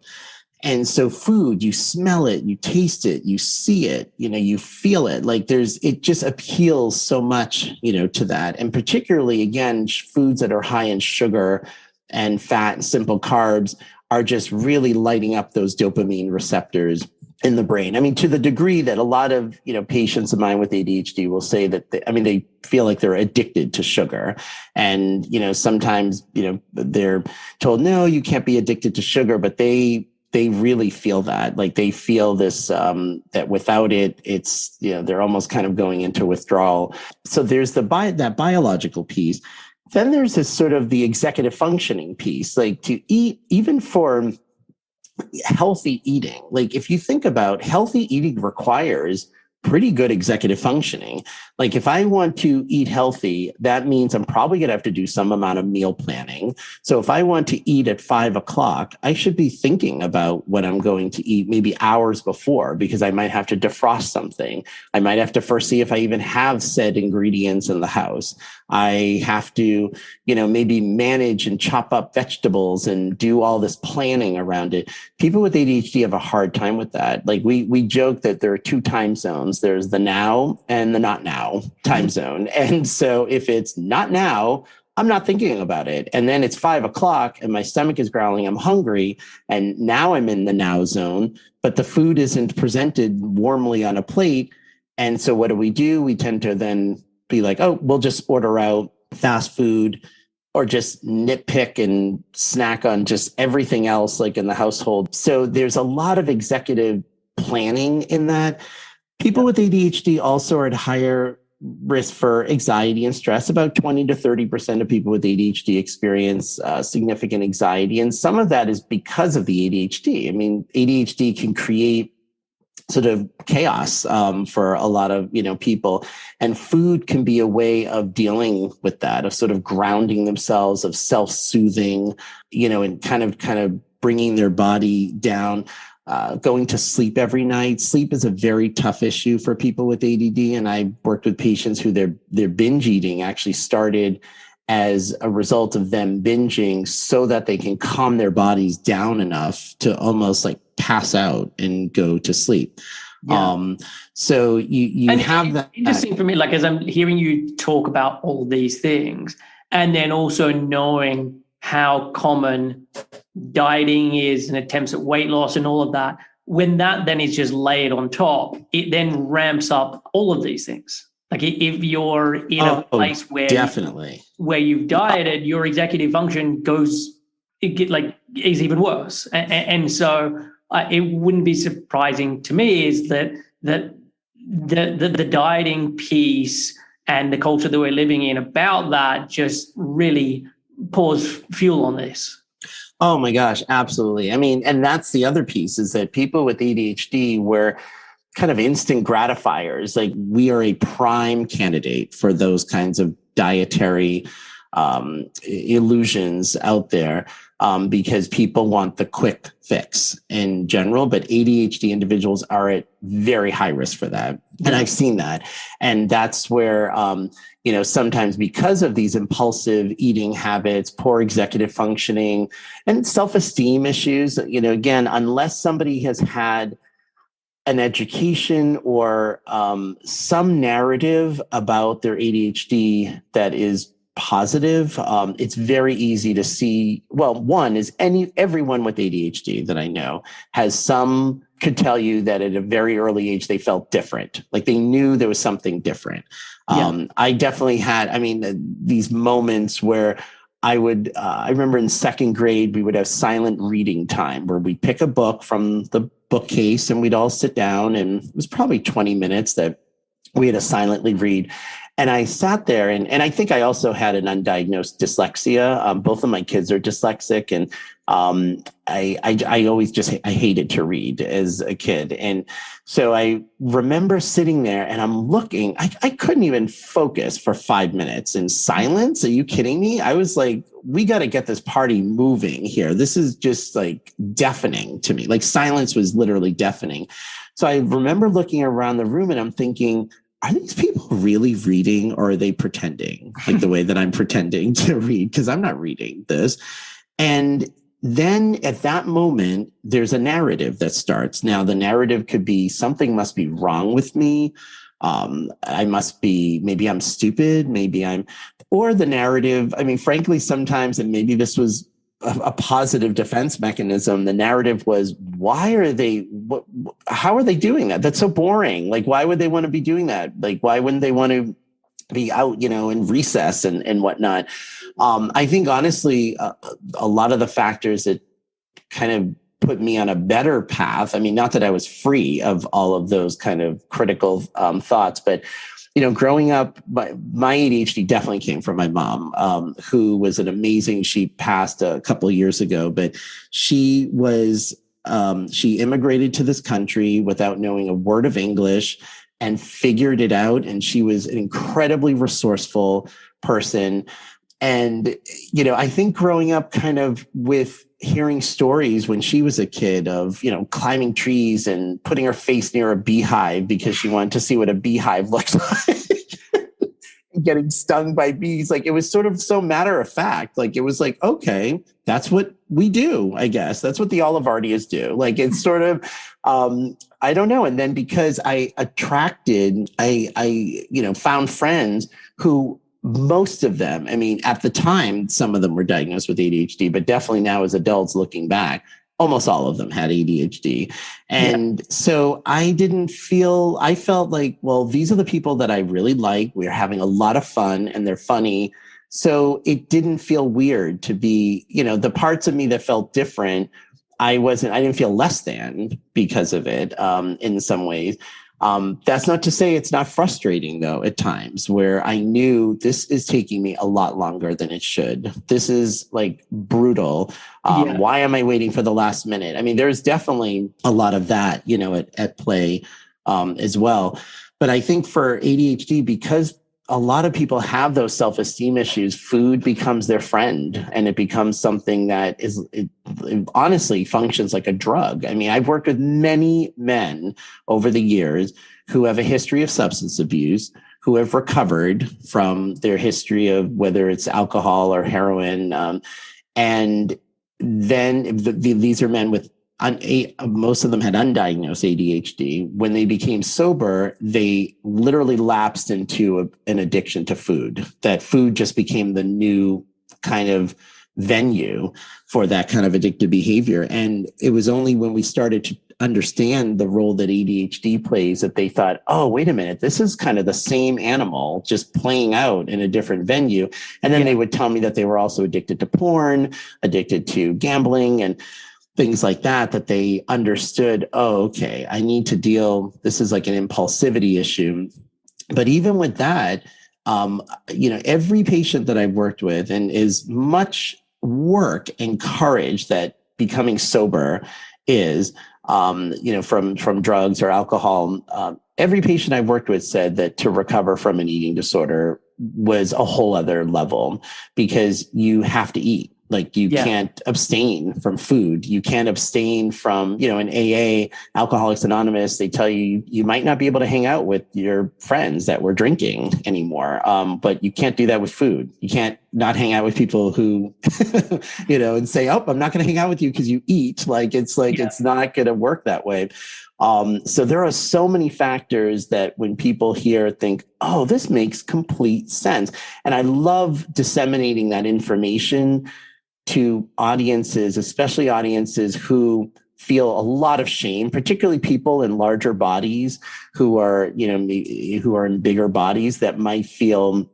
And so food, you smell it, you taste it, you see it, you feel it. Like it just appeals so much, to that. And particularly, again, foods that are high in sugar and fat and simple carbs are just really lighting up those dopamine receptors in the brain. I mean, to the degree that a lot of, patients of mine with ADHD will say that they feel like they're addicted to sugar. And, sometimes, they're told, no, you can't be addicted to sugar, but they really feel that, like they feel this, that without it, it's, they're almost kind of going into withdrawal. So there's that biological piece. Then there's this sort of the executive functioning piece, like to eat, even for healthy eating. Like if you think about healthy eating requires pretty good executive functioning. Like if I want to eat healthy, that means I'm probably going to have to do some amount of meal planning. So if I want to eat at 5 o'clock, I should be thinking about what I'm going to eat maybe hours before, because I might have to defrost something. I might have to first see if I even have said ingredients in the house. I have to, maybe manage and chop up vegetables and do all this planning around it. People with ADHD have a hard time with that. Like we joke that there are 2 time zones. There's the now and the not now time zone. And so if it's not now, I'm not thinking about it. And then it's 5 o'clock and my stomach is growling, I'm hungry. And now I'm in the now zone, but the food isn't presented warmly on a plate. And so what do? We tend to then be like, oh, we'll just order out fast food or just nitpick and snack on just everything else like in the household. So there's a lot of executive planning in that. People with ADHD also are at higher risk for anxiety and stress. About 20 to 30% of people with ADHD experience significant anxiety. And some of that is because of the ADHD. I mean, ADHD can create sort of chaos for a lot of, people, and food can be a way of dealing with that, of sort of grounding themselves, of self-soothing, and kind of bringing their body down. Going to sleep every night. Sleep is a very tough issue for people with ADD. And I worked with patients who their binge eating actually started as a result of them binging so that they can calm their bodies down enough to almost like pass out and go to sleep. Yeah. So you and have that. Interesting for me, like as I'm hearing you talk about all these things, and then also knowing how common dieting is and attempts at weight loss and all of that, when that then is just laid on top, it then ramps up all of these things. Like if you're in a place where definitely where you've dieted, your executive function goes is even worse. And so it wouldn't be surprising to me is that the dieting piece and the culture that we're living in about that just really pours fuel on this. Oh my gosh, absolutely. I mean, and that's the other piece is that people with ADHD were kind of instant gratifiers. Like we are a prime candidate for those kinds of dietary illusions out there because people want the quick fix in general, but ADHD individuals are at very high risk for that. And I've seen that. And that's where, sometimes because of these impulsive eating habits, poor executive functioning, and self-esteem issues, again, unless somebody has had an education or some narrative about their ADHD that is positive, it's very easy to see. Well, one is everyone with ADHD that I know could tell you that at a very early age, they felt different. Like they knew there was something different. I definitely had, these moments where I remember in second grade, we would have silent reading time where we'd pick a book from the bookcase and we'd all sit down, and it was probably 20 minutes that we had to silently read. And I sat there and I think I also had an undiagnosed dyslexia. Both of my kids are dyslexic, and I always I hated to read as a kid. And so I remember sitting there and I'm looking, I couldn't even focus for 5 minutes in silence. Are you kidding me? I was like, we got to get this party moving here. This is just like deafening to me. Like silence was literally deafening. So I remember looking around the room and I'm thinking, are these people really reading or are they pretending like the way that I'm pretending to read? Because I'm not reading this. And then at that moment, there's a narrative that starts. Now, the narrative could be something must be wrong with me. Maybe I'm stupid. Or the narrative. Frankly, sometimes, and maybe this was a positive defense mechanism. The narrative was, how are they doing that? That's so boring. Like, why would they want to be doing that? Like, why wouldn't they want to be out, in recess and whatnot? I think honestly, a lot of the factors that kind of put me on a better path. Not that I was free of all of those kind of critical thoughts, but growing up, my ADHD definitely came from my mom, who was she passed a couple of years ago, but she immigrated to this country without knowing a word of English and figured it out. And she was an incredibly resourceful person. And, I think growing up kind of with hearing stories when she was a kid of, climbing trees and putting her face near a beehive because she wanted to see what a beehive looked like, getting stung by bees. Like, it was sort of so matter of fact. Like, it was like, okay, that's what we do, I guess. That's what the Olivardias do. Like, it's sort of, I don't know. And then because I found friends who, most of them, at the time, some of them were diagnosed with ADHD, but definitely now as adults looking back, almost all of them had ADHD. And so I felt like, well, these are the people that I really like. We're having a lot of fun and they're funny. So it didn't feel weird to be, the parts of me that felt different. I didn't feel less than because of it in some ways. That's not to say it's not frustrating, though, at times where I knew this is taking me a lot longer than it should. This is like brutal. Why am I waiting for the last minute? There's definitely a lot of that, at play as well. But I think for ADHD, because a lot of people have those self-esteem issues, food becomes their friend, and it becomes something that it honestly functions like a drug. I've worked with many men over the years who have a history of substance abuse, who have recovered from their history of whether it's alcohol or heroin. And then these are men with most of them had undiagnosed ADHD. When they became sober, they literally lapsed into an addiction to food. That food just became the new kind of venue for that kind of addictive behavior. And it was only when we started to understand the role that ADHD plays, that they thought, oh, wait a minute, this is kind of the same animal just playing out in a different venue. And then they would tell me that they were also addicted to porn, addicted to gambling and things like that, that they understood, oh, okay, I need to deal, this is like an impulsivity issue. But even with that, every patient that I've worked with, and is much work and courage that becoming sober is, from drugs or alcohol. Every patient I've worked with said that to recover from an eating disorder was a whole other level, because you have to eat. Like you can't abstain from food. You can't abstain from, in AA, Alcoholics Anonymous, they tell you, you might not be able to hang out with your friends that were drinking anymore. But you can't do that with food. You can't not hang out with people who, and say, oh, I'm not going to hang out with you because you eat. It's not going to work that way. So there are so many factors that when people hear, think, oh, this makes complete sense. And I love disseminating that information to audiences, especially audiences who feel a lot of shame, particularly people in larger bodies who are in bigger bodies that might feel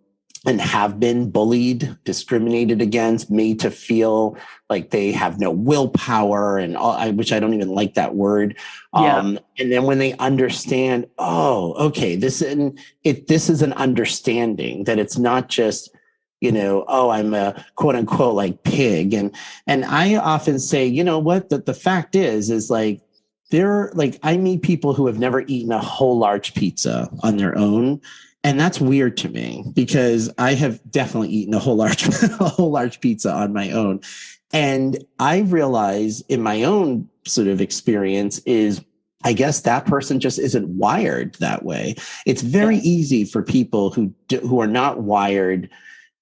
and have been bullied, discriminated against, made to feel like they have no willpower, and which I don't even like that word. And then when they understand, oh, okay, this is an understanding that it's not just, oh, I'm a quote unquote like pig. And I often say, what, the fact is like, I meet people who have never eaten a whole large pizza on their own. And that's weird to me, because I have definitely eaten a whole large pizza on my own. And I realize in my own sort of experience is, I guess that person just isn't wired that way. It's very easy for people who are not wired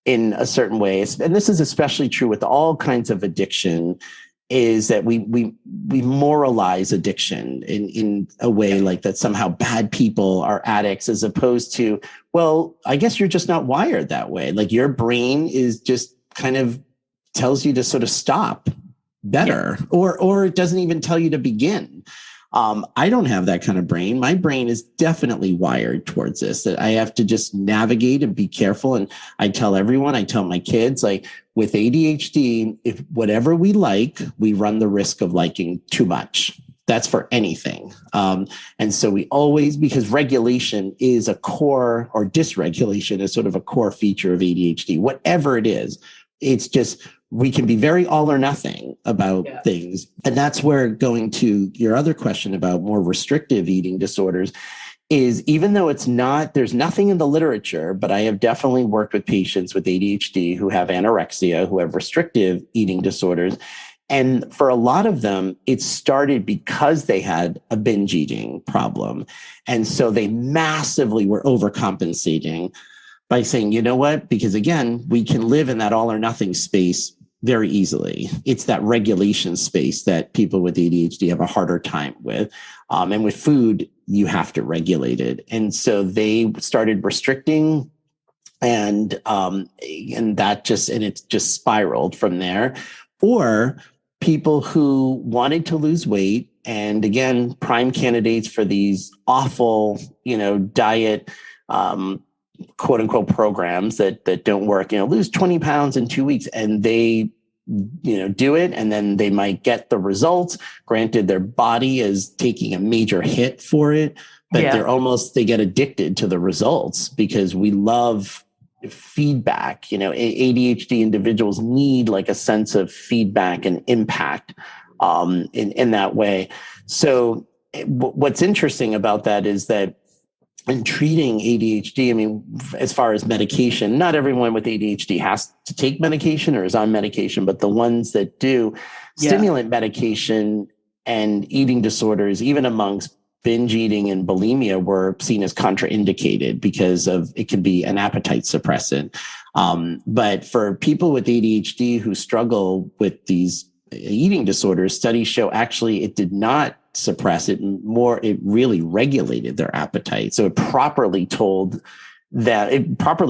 in a certain way, and this is especially true with all kinds of addiction, is that we moralize addiction in a way like that somehow bad people are addicts, as opposed to, well, I guess you're just not wired that way. Like your brain is just kind of tells you to sort of stop better, or it doesn't even tell you to begin. I don't have that kind of brain. My brain is definitely wired towards this, that I have to just navigate and be careful. And I tell everyone, I tell my kids, like with ADHD, if whatever we like, we run the risk of liking too much. That's for anything. And so we always, because regulation is a core, or dysregulation is sort of a core feature of ADHD, whatever it is, it's just, we can be very all or nothing about things. And that's where, going to your other question about more restrictive eating disorders, is even though there's nothing in the literature, but I have definitely worked with patients with ADHD who have anorexia, who have restrictive eating disorders. And for a lot of them, it started because they had a binge eating problem. And so they massively were overcompensating by saying, you know what, because again, we can live in that all or nothing space very easily. It's that regulation space that people with ADHD have a harder time with. And with food, you have to regulate it. And so they started restricting, and it just spiraled from there. Or people who wanted to lose weight, and again, prime candidates for these awful, diet, quote unquote programs that don't work, lose 20 pounds in 2 weeks, and they, do it. And then they might get the results. Granted, their body is taking a major hit for it, but they get addicted to the results, because we love feedback. ADHD individuals need like a sense of feedback and impact in that way. So what's interesting about that is that in treating ADHD, as far as medication, not everyone with ADHD has to take medication or is on medication, but the ones that do, stimulant medication and eating disorders, even amongst binge eating and bulimia, were seen as contraindicated because of it can be an appetite suppressant. But for people with ADHD who struggle with these eating disorders, studies show actually it did not suppress it more, it really regulated their appetite. So it properly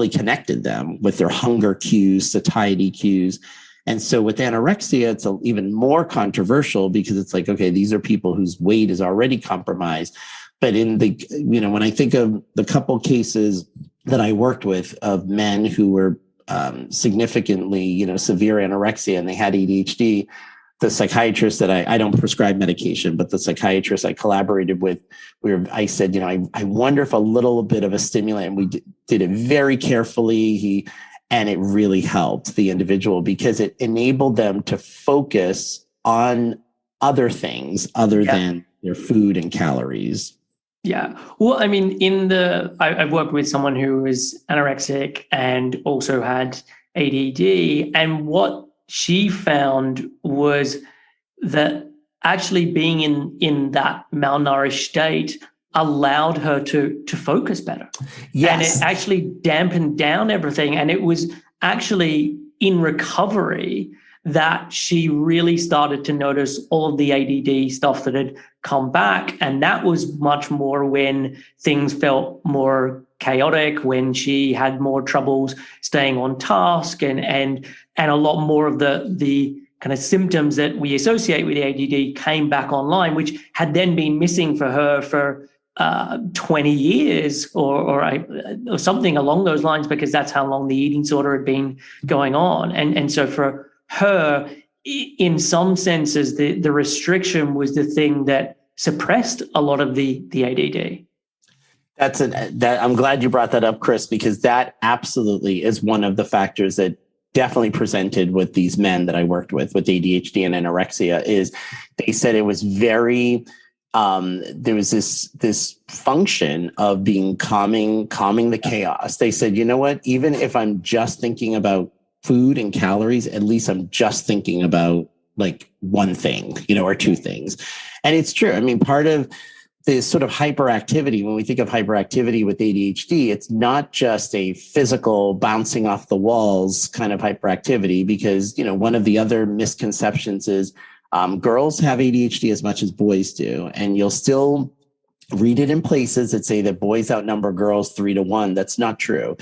connected them with their hunger cues, satiety cues. And so with anorexia, it's even more controversial because it's like, okay, these are people whose weight is already compromised. But when I think of the couple cases that I worked with of men who were significantly, severe anorexia and they had ADHD, the psychiatrist that I don't prescribe medication, but the psychiatrist I collaborated with, I said, I wonder if a little bit of a stimulant, and we did it very carefully. And it really helped the individual because it enabled them to focus on other things other than their food and calories. Yeah. Well, I mean, I worked with someone who was anorexic and also had ADD. And what she found was that actually being in that malnourished state allowed her to focus better. Yes. And it actually dampened down everything. And it was actually in recovery that she really started to notice all of the ADD stuff that had come back. And that was much more when things felt more chaotic, when she had more troubles staying on task and a lot more of the kind of symptoms that we associate with the ADD came back online, which had then been missing for her for 20 years or something along those lines, because that's how long the eating disorder had been going on. And so for her, in some senses, the restriction was the thing that suppressed a lot of the ADD. I'm glad you brought that up, Chris, because that absolutely is one of the factors that definitely presented with these men that I worked with ADHD and anorexia. Is they said it was very there was this function of being calming the chaos. They said, you know what, even if I'm just thinking about food and calories, at least I'm just thinking about like one thing, or two things. And it's true. I mean, part of the sort of hyperactivity, when we think of hyperactivity with ADHD, it's not just a physical bouncing off the walls kind of hyperactivity, because, one of the other misconceptions is girls have ADHD as much as boys do. And you'll still read it in places that say that boys outnumber girls 3-1. That's not true.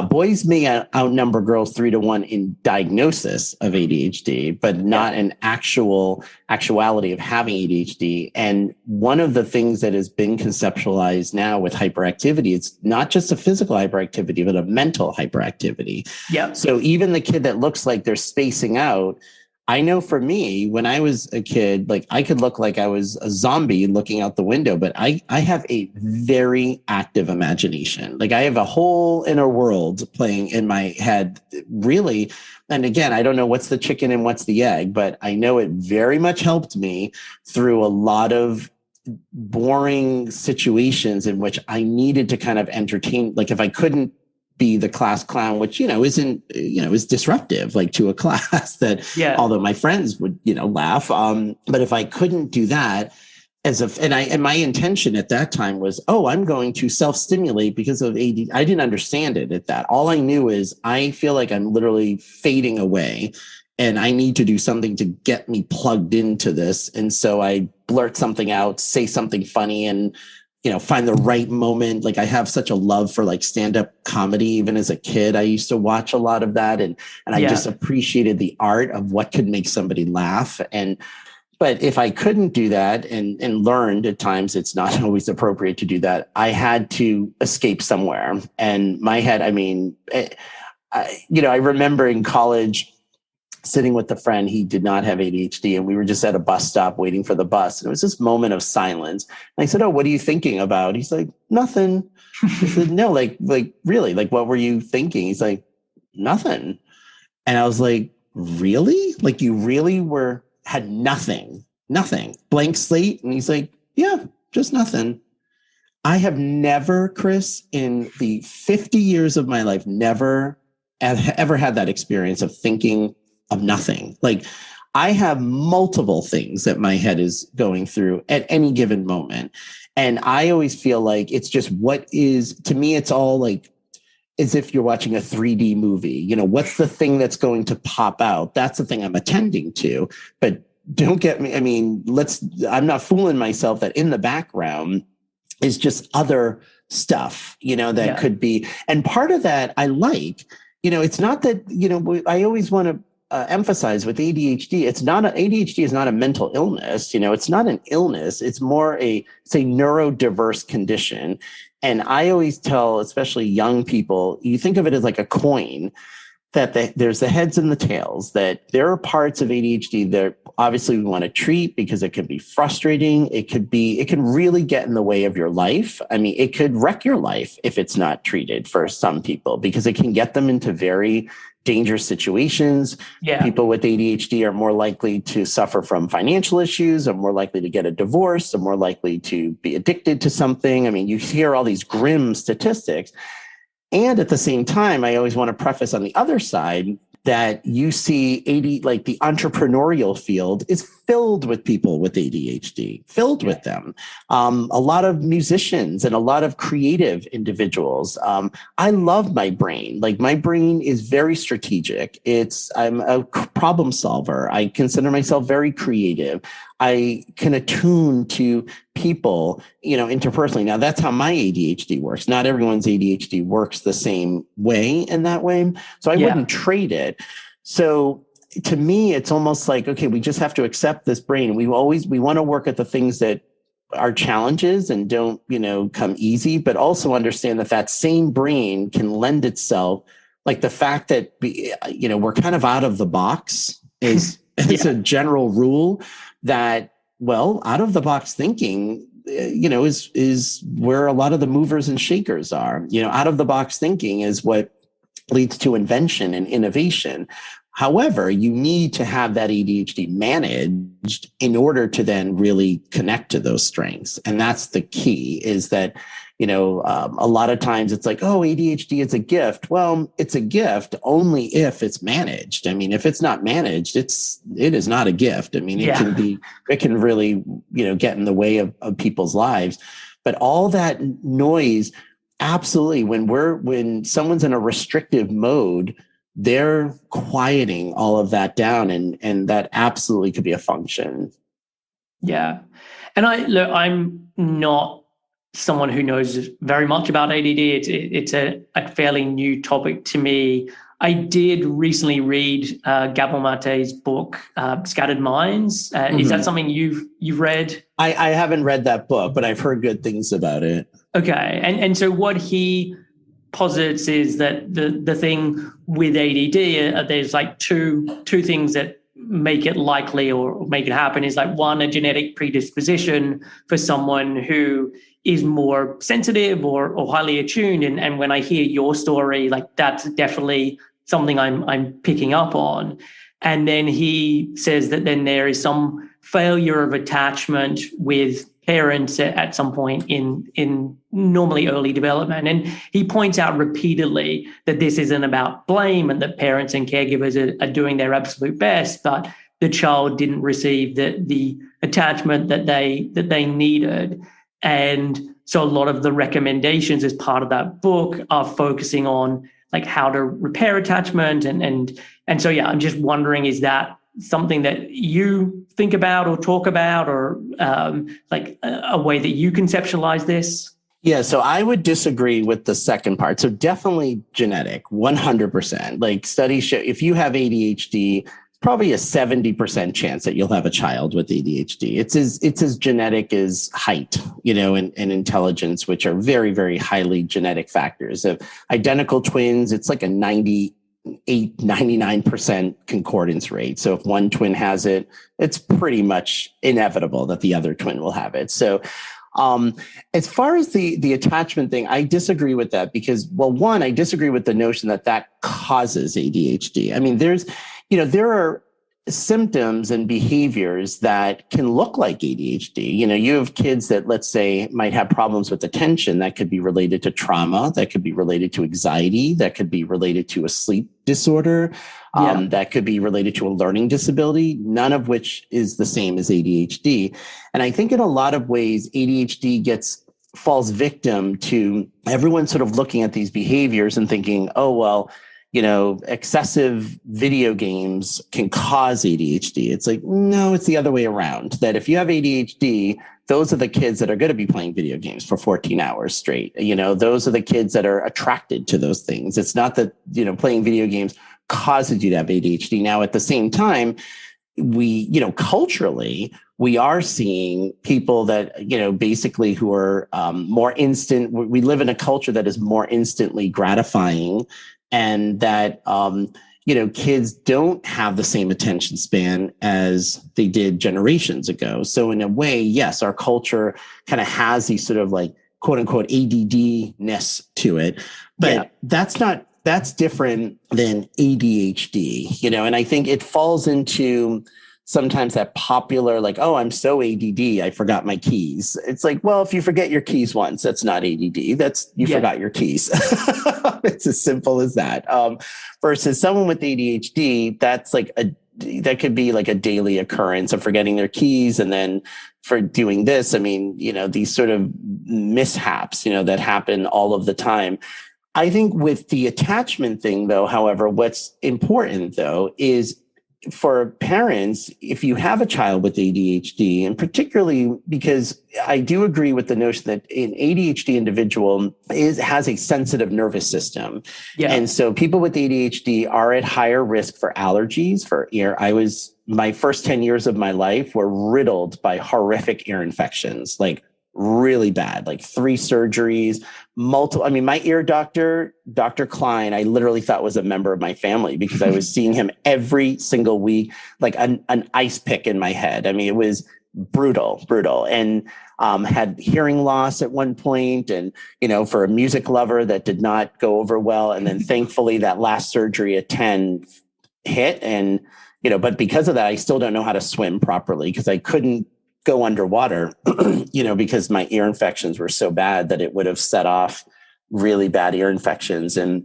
Boys may outnumber girls 3-1 in diagnosis of ADHD, but not in actuality of having ADHD. And one of the things that has been conceptualized now with hyperactivity, it's not just a physical hyperactivity, but a mental hyperactivity. Yeah. So even the kid that looks like they're spacing out, I know for me, when I was a kid, like I could look like I was a zombie looking out the window, but I have a very active imagination. Like I have a whole inner world playing in my head, really. And again, I don't know what's the chicken and what's the egg, but I know it very much helped me through a lot of boring situations in which I needed to kind of entertain. Like if I couldn't be the class clown, which, is disruptive, like to a class that, although my friends would, laugh. But if I couldn't do that and my intention at that time was, I'm going to self-stimulate because of ADD. I didn't understand it at that. All I knew is I feel like I'm literally fading away and I need to do something to get me plugged into this. And so I blurt something out, say something funny, and find the right moment. Like I have such a love for like stand-up comedy. Even as a kid, I used to watch a lot of that. And I just appreciated the art of what could make somebody laugh. But if I couldn't do that and learned at times, it's not always appropriate to do that. I had to escape somewhere. And my head, I remember in college, sitting with a friend, he did not have ADHD, and we were just at a bus stop waiting for the bus. And it was this moment of silence. And I said, what are you thinking about? He's like, nothing. I said, no, like really, like, what were you thinking? He's like, nothing. And I was like, really? Like you really had nothing, blank slate? And he's like, yeah, just nothing. I have never, Chris, in the 50 years of my life, never ever had that experience of thinking of nothing. Like I have multiple things that my head is going through at any given moment. And I always feel like it's just to me, it's all like as if you're watching a 3D movie. What's the thing that's going to pop out? That's the thing I'm attending to. But don't get me. I'm not fooling myself that in the background is just other stuff, that could be. And part of that I like, it's not that, I always want to emphasize with ADHD, ADHD is not a mental illness. It's not an illness. It's more it's a neurodiverse condition. And I always tell, especially young people, you think of it as like a coin, that there's the heads and the tails, that there are parts of ADHD that obviously we want to treat because it can be frustrating. It can really get in the way of your life. I mean, it could wreck your life if it's not treated for some people, because it can get them into very dangerous situations. Yeah. People with ADHD are more likely to suffer from financial issues, are more likely to get a divorce, are more likely to be addicted to something. I mean, you hear all these grim statistics. And at the same time, I always want to preface on the other side that you see like the entrepreneurial field is filled with people with ADHD, filled with them. A lot of musicians and a lot of creative individuals. I love my brain. Like, my brain is very strategic. I'm a problem solver. I consider myself very creative. I can attune to people, interpersonally. Now, that's how my ADHD works. Not everyone's ADHD works the same way in that way. So I wouldn't trade it. So to me, it's almost like, okay, we just have to accept this brain. We want to work at the things that are challenges and don't, come easy, but also understand that same brain can lend itself, like the fact that, we're kind of out of the box is a general rule. That, out of the box thinking, is where a lot of the movers and shakers are. Out of the box thinking is what leads to invention and innovation. However, you need to have that ADHD managed in order to then really connect to those strengths. And that's the key, is that, a lot of times it's like, oh, ADHD is a gift. Well, it's a gift only if it's managed. I mean, if it's not managed, it is not a gift. I mean, it can really, get in the way of people's lives. But all that noise, absolutely, when someone's in a restrictive mode, they're quieting all of that down, and that absolutely could be a function. Yeah. And I'm not someone who knows very much about ADD. It's a fairly new topic to me. I did recently read Gabor Mate's book, Scattered Minds. Is that something you've read? I haven't read that book, but I've heard good things about it. Okay. And so what he posits is that the thing with ADD, there's like two things that make it likely or make it happen. Is like, one, a genetic predisposition for someone who is more sensitive or highly attuned. And when I hear your story, like, that's definitely something I'm picking up on. And then he says that then there is some failure of attachment with parents at some point in normally early development. And he points out repeatedly that this isn't about blame and that parents and caregivers are doing their absolute best, but the child didn't receive the attachment that they needed. And so a lot of the recommendations as part of that book are focusing on like how to repair attachment. And so, I'm just wondering, is that something that you think about or talk about, or like a way that you conceptualize this? Yeah, so I would disagree with the second part. So definitely genetic, 100%. Like, studies show if you have ADHD, probably a 70% chance that you'll have a child with ADHD. It's as genetic as height, and intelligence, which are very, very highly genetic factors. Of identical twins, it's like a 99% concordance rate. So if one twin has it, it's pretty much inevitable that the other twin will have it. So as far as the attachment thing, I disagree with that because, one, I disagree with the notion that causes ADHD. I mean, there are symptoms and behaviors that can look like ADHD. You have kids that, let's say, might have problems with attention. That could be related to trauma. That could be related to anxiety. That could be related to a sleep disorder. That could be related to a learning disability, none of which is the same as ADHD. And I think in a lot of ways, ADHD falls victim to everyone sort of looking at these behaviors and thinking, oh, well, excessive video games can cause ADHD. It's like, no, it's the other way around. That if you have ADHD, those are the kids that are going to be playing video games for 14 hours straight. Those are the kids that are attracted to those things. It's not that, playing video games causes you to have ADHD. Now, at the same time, we, culturally, we are seeing people that, basically who are more instant. We live in a culture that is more instantly gratifying, and that, kids don't have the same attention span as they did generations ago. So in a way, yes, our culture kind of has these sort of like quote unquote ADD-ness to it, but that's different than ADHD, and I think it falls into sometimes that popular, like, oh, I'm so ADD, I forgot my keys. It's like, well, if you forget your keys once, that's not ADD. That's you forgot your keys. It's as simple as that. Versus someone with ADHD, that could be like a daily occurrence of forgetting their keys. And then for doing this, I mean, these sort of mishaps, that happen all of the time. I think with the attachment thing, though, however, what's important, though, is for parents, if you have a child with ADHD, and particularly because I do agree with the notion that an ADHD individual has a sensitive nervous system. Yeah. And so people with ADHD are at higher risk for allergies, for ear. My first 10 years of my life were riddled by horrific ear infections, like really bad, like 3 surgeries, multiple. I mean, my ear doctor, Dr. Klein, I literally thought was a member of my family because I was seeing him every single week, like an ice pick in my head. I mean, it was brutal. And had hearing loss at one point, and, for a music lover, that did not go over well. And then thankfully that last surgery at 10 hit. And, but because of that, I still don't know how to swim properly because I couldn't go underwater, because my ear infections were so bad that it would have set off really bad ear infections. And,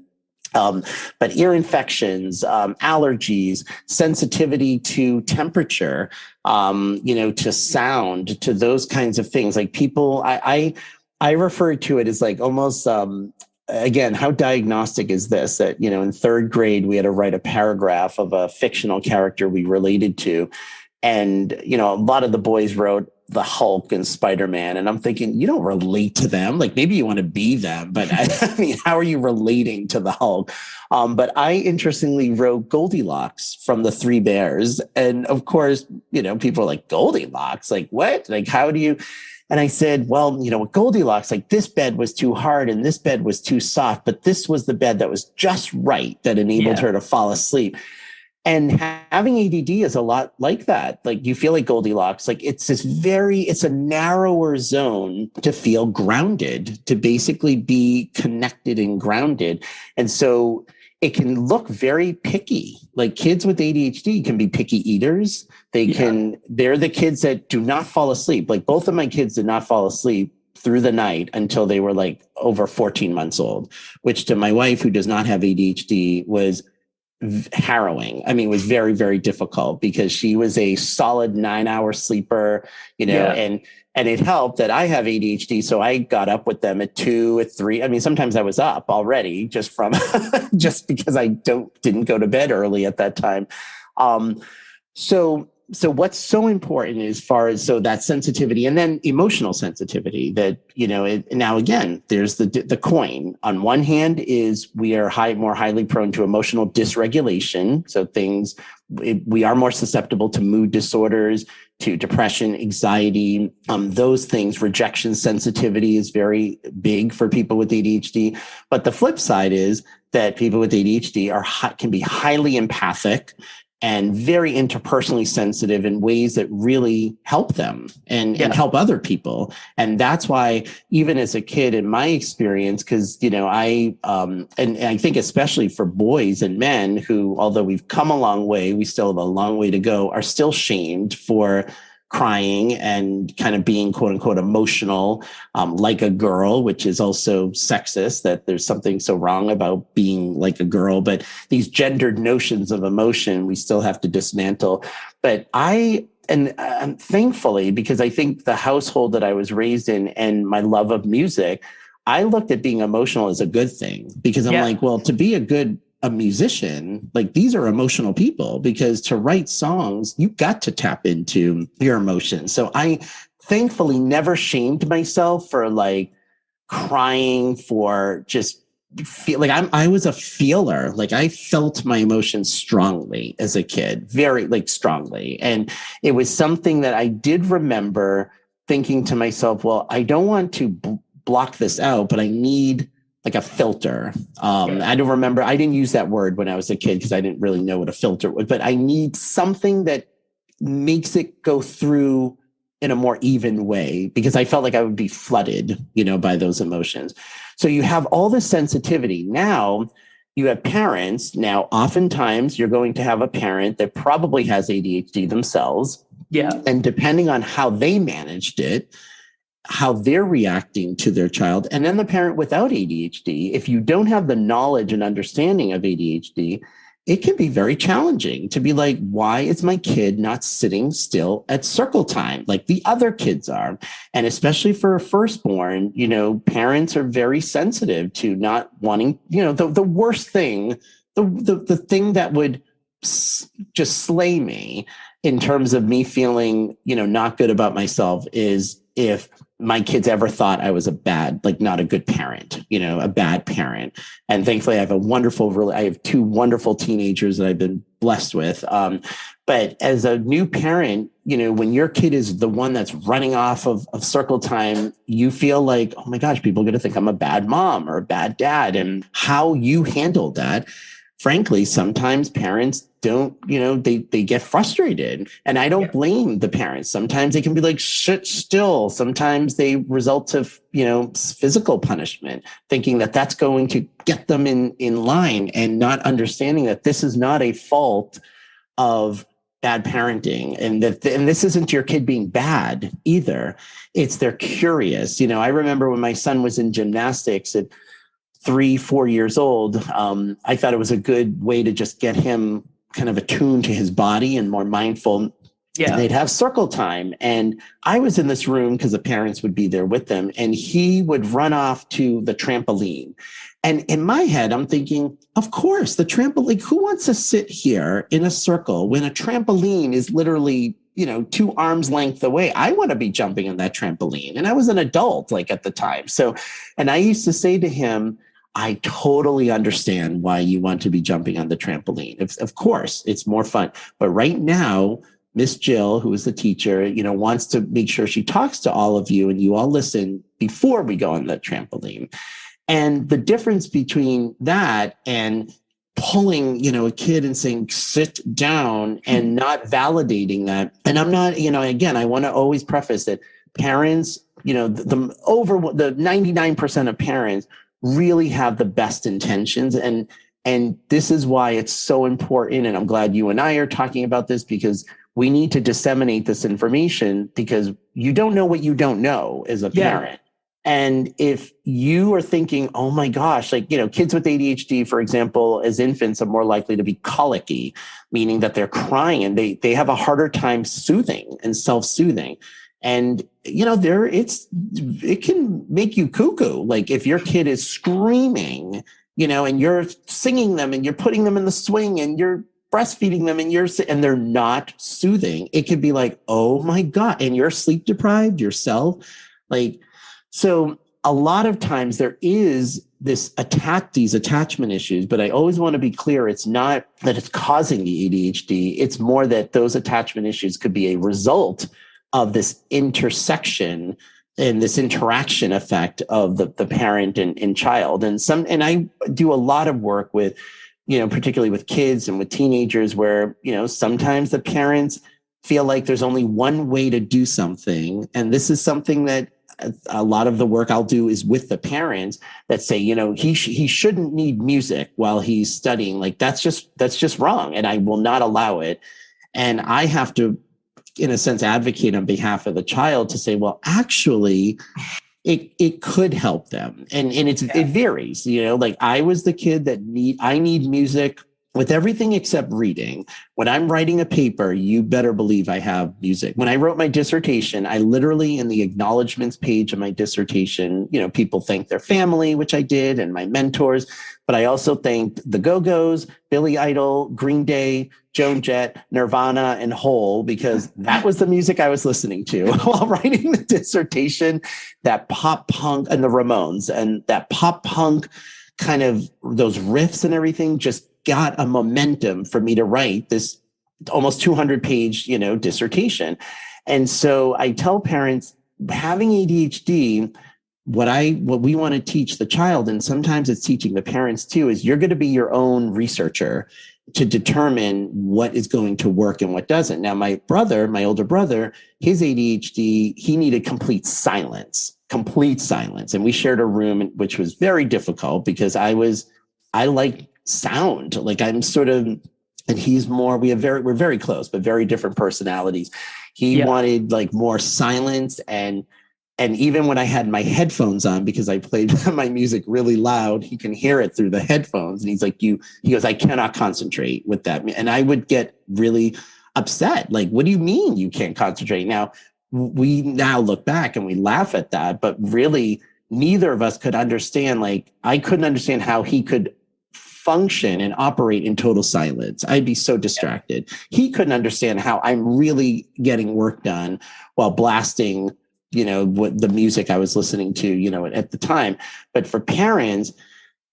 but ear infections, allergies, sensitivity to temperature, to sound, to those kinds of things. Like people, I refer to it as like almost, again, how diagnostic is this? That, in 3rd grade, we had to write a paragraph of a fictional character we related to. And, a lot of the boys wrote the Hulk and Spider-Man. And I'm thinking, you don't relate to them. Like maybe you want to be them, but I mean, how are you relating to the Hulk? But I interestingly wrote Goldilocks from the 3 Bears. And of course, people are like, Goldilocks, like what? Like, how do you? And I said, well, with Goldilocks, like this bed was too hard and this bed was too soft, but this was the bed that was just right that enabled her to fall asleep. And having ADD is a lot like that. Like you feel like Goldilocks, like it's a narrower zone to feel grounded, to basically be connected and grounded. And so it can look very picky. Like kids with ADHD can be picky eaters. They're the kids that do not fall asleep. Like both of my kids did not fall asleep through the night until they were like over 14 months old, which to my wife, who does not have ADHD, was harrowing. I mean, it was very, very difficult because she was a solid 9-hour sleeper, and it helped that I have ADHD. So I got up with them at 2, at 3. I mean, sometimes I was up already just because I didn't go to bed early at that time. So what's so important as far as that sensitivity and then emotional sensitivity that, now again, there's the coin. On one hand is we are more highly prone to emotional dysregulation. So we are more susceptible to mood disorders, to depression, anxiety, those things. Rejection sensitivity is very big for people with ADHD. But the flip side is that people with ADHD can be highly empathic and very interpersonally sensitive in ways that really help them and help other people. And that's why even as a kid, in my experience, because, I think especially for boys and men who, although we've come a long way, we still have a long way to go, are still shamed for crying and kind of being quote unquote emotional, like a girl, which is also sexist, that there's something so wrong about being like a girl. But these gendered notions of emotion, we still have to dismantle. But thankfully, because I think the household that I was raised in and my love of music, I looked at being emotional as a good thing because I'm like, well, to be a musician, like these are emotional people, because to write songs, you got to tap into your emotions. So I thankfully never shamed myself for like crying for just feel like I was a feeler. Like I felt my emotions strongly as a kid, very like strongly. And it was something that I did remember thinking to myself, well, I don't want to block this out, but I need like a filter. I don't remember. I didn't use that word when I was a kid because I didn't really know what a filter was, but I need something that makes it go through in a more even way because I felt like I would be flooded, by those emotions. So you have all this sensitivity. Now you have parents. Now, oftentimes you're going to have a parent that probably has ADHD themselves. Yeah. And depending on how they managed it, how they're reacting to their child, and then the parent without ADHD, if you don't have the knowledge and understanding of ADHD, it can be very challenging to be like, why is my kid not sitting still at circle time like the other kids are? And especially for a firstborn, parents are very sensitive to not wanting, the worst thing, the thing that would just slay me in terms of me feeling, not good about myself is if my kids ever thought I was not a good parent, a bad parent. And thankfully I have two wonderful teenagers that I've been blessed with. But as a new parent, when your kid is the one that's running off of circle time, you feel like, oh my gosh, people are going to think I'm a bad mom or a bad dad. And how you handle that, frankly, sometimes parents don't, they get frustrated, and I don't blame the parents. Sometimes they can be like, shit still. Sometimes they result to, physical punishment, thinking that that's going to get them in line, and not understanding that this is not a fault of bad parenting, and this isn't your kid being bad either. It's they're curious. I remember when my son was in gymnastics at 3-4 years old, I thought it was a good way to just get him kind of attuned to his body and more mindful. Yeah. And they'd have circle time. And I was in this room because the parents would be there with them. And he would run off to the trampoline. And in my head, I'm thinking, of course, the trampoline, who wants to sit here in a circle when a trampoline is literally 2 arms length away? I want to be jumping on that trampoline. And I was an adult at the time. So, and I used to say to him, I totally understand why you want to be jumping on the trampoline. Of course, it's more fun. But right now, Miss Jill, who is the teacher, wants to make sure she talks to all of you and you all listen before we go on the trampoline. And the difference between that and pulling, a kid and saying, sit down, and not validating that. And I'm not, again, I want to always preface that parents, the 99% of parents really have the best intentions. And this is why it's so important. And I'm glad you and I are talking about this, because we need to disseminate this information, because you don't know what you don't know as a parent. And if you are thinking, oh my gosh, kids with ADHD, for example, as infants are more likely to be colicky, meaning that they're crying and they have a harder time soothing and self-soothing. And, it can make you cuckoo. Like if your kid is screaming, and you're singing them and you're putting them in the swing and you're breastfeeding them and they're not soothing, it could be like, oh my God. And you're sleep deprived yourself. So a lot of times there is these attachment issues, but I always want to be clear. It's not that it's causing the ADHD. It's more that those attachment issues could be a result of this intersection and this interaction effect of the parent and child. And I do a lot of work with, particularly with kids and with teenagers where, sometimes the parents feel like there's only one way to do something. And this is something that a lot of the work I'll do is with the parents that say, he shouldn't need music while he's studying. That's just wrong. And I will not allow it. And I have to, in a sense, advocate on behalf of the child to say, well, actually, it could help them. And it varies, I was the kid that I need music with everything except reading. When I'm writing a paper, you better believe I have music. When I wrote my dissertation, I literally, in the acknowledgments page of my dissertation, people thanked their family, which I did, and my mentors. But I also thanked the Go-Go's, Billy Idol, Green Day, Joan Jett, Nirvana, and Hole, because that was the music I was listening to while writing the dissertation. That pop punk, and the Ramones, and that pop punk kind of those riffs and everything just got a momentum for me to write this almost 200-page, dissertation. And so I tell parents, having ADHD, what we want to teach the child, and sometimes it's teaching the parents too, is you're going to be your own researcher to determine what is going to work and what doesn't. Now, my older brother, his ADHD, he needed complete silence. And we shared a room, which was very difficult because I like sound. Like I'm sort of, and he's more, we're very close, but very different personalities. He wanted like more silence, and even when I had my headphones on, because I played my music really loud, he can hear it through the headphones. And he's like, he goes, I cannot concentrate with that. And I would get really upset. Like, what do you mean you can't concentrate? Now, we now look back and we laugh at that, but really neither of us could understand. Like, I couldn't understand how he could function and operate in total silence. I'd be so distracted. He couldn't understand how I'm really getting work done while blasting what the music I was listening to, at the time. But for parents,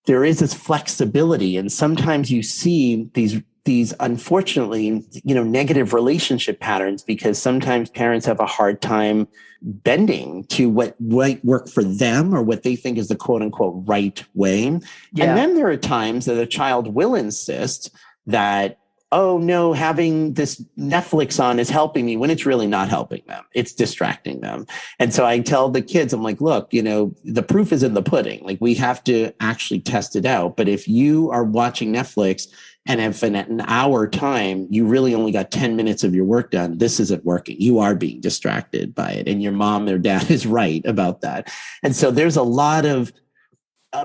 there is this flexibility. And sometimes you see these unfortunately, negative relationship patterns, because sometimes parents have a hard time bending to what might work for them or what they think is the quote unquote right way. Yeah. And then there are times that a child will insist that, oh no, having this Netflix on is helping me, when it's really not helping them. It's distracting them. And so I tell the kids, I'm like, look, the proof is in the pudding. Like, we have to actually test it out. But if you are watching Netflix and if in an hour time, you really only got 10 minutes of your work done, this isn't working. You are being distracted by it. And your mom or dad is right about that. And so there's a lot of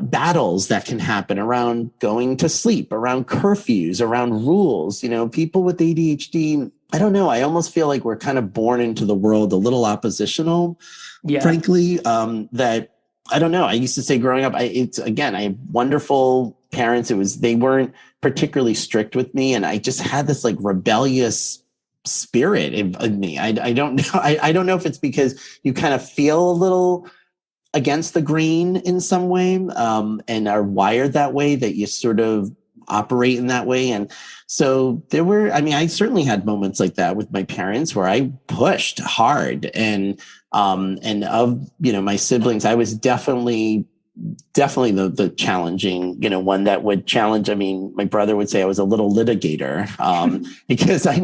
battles that can happen around going to sleep, around curfews, around rules. People with ADHD, I don't know. I almost feel like we're kind of born into the world a little oppositional, frankly, that I don't know. I used to say growing up, I have wonderful parents. They weren't particularly strict with me. And I just had this like rebellious spirit in me. I don't know. I don't know if it's because you kind of feel a little against the grain in some way, and are wired that way, that you sort of operate in that way. And so I certainly had moments like that with my parents where I pushed hard, and of, my siblings, I was definitely the challenging, one that would challenge. I mean, my brother would say I was a little litigator, because I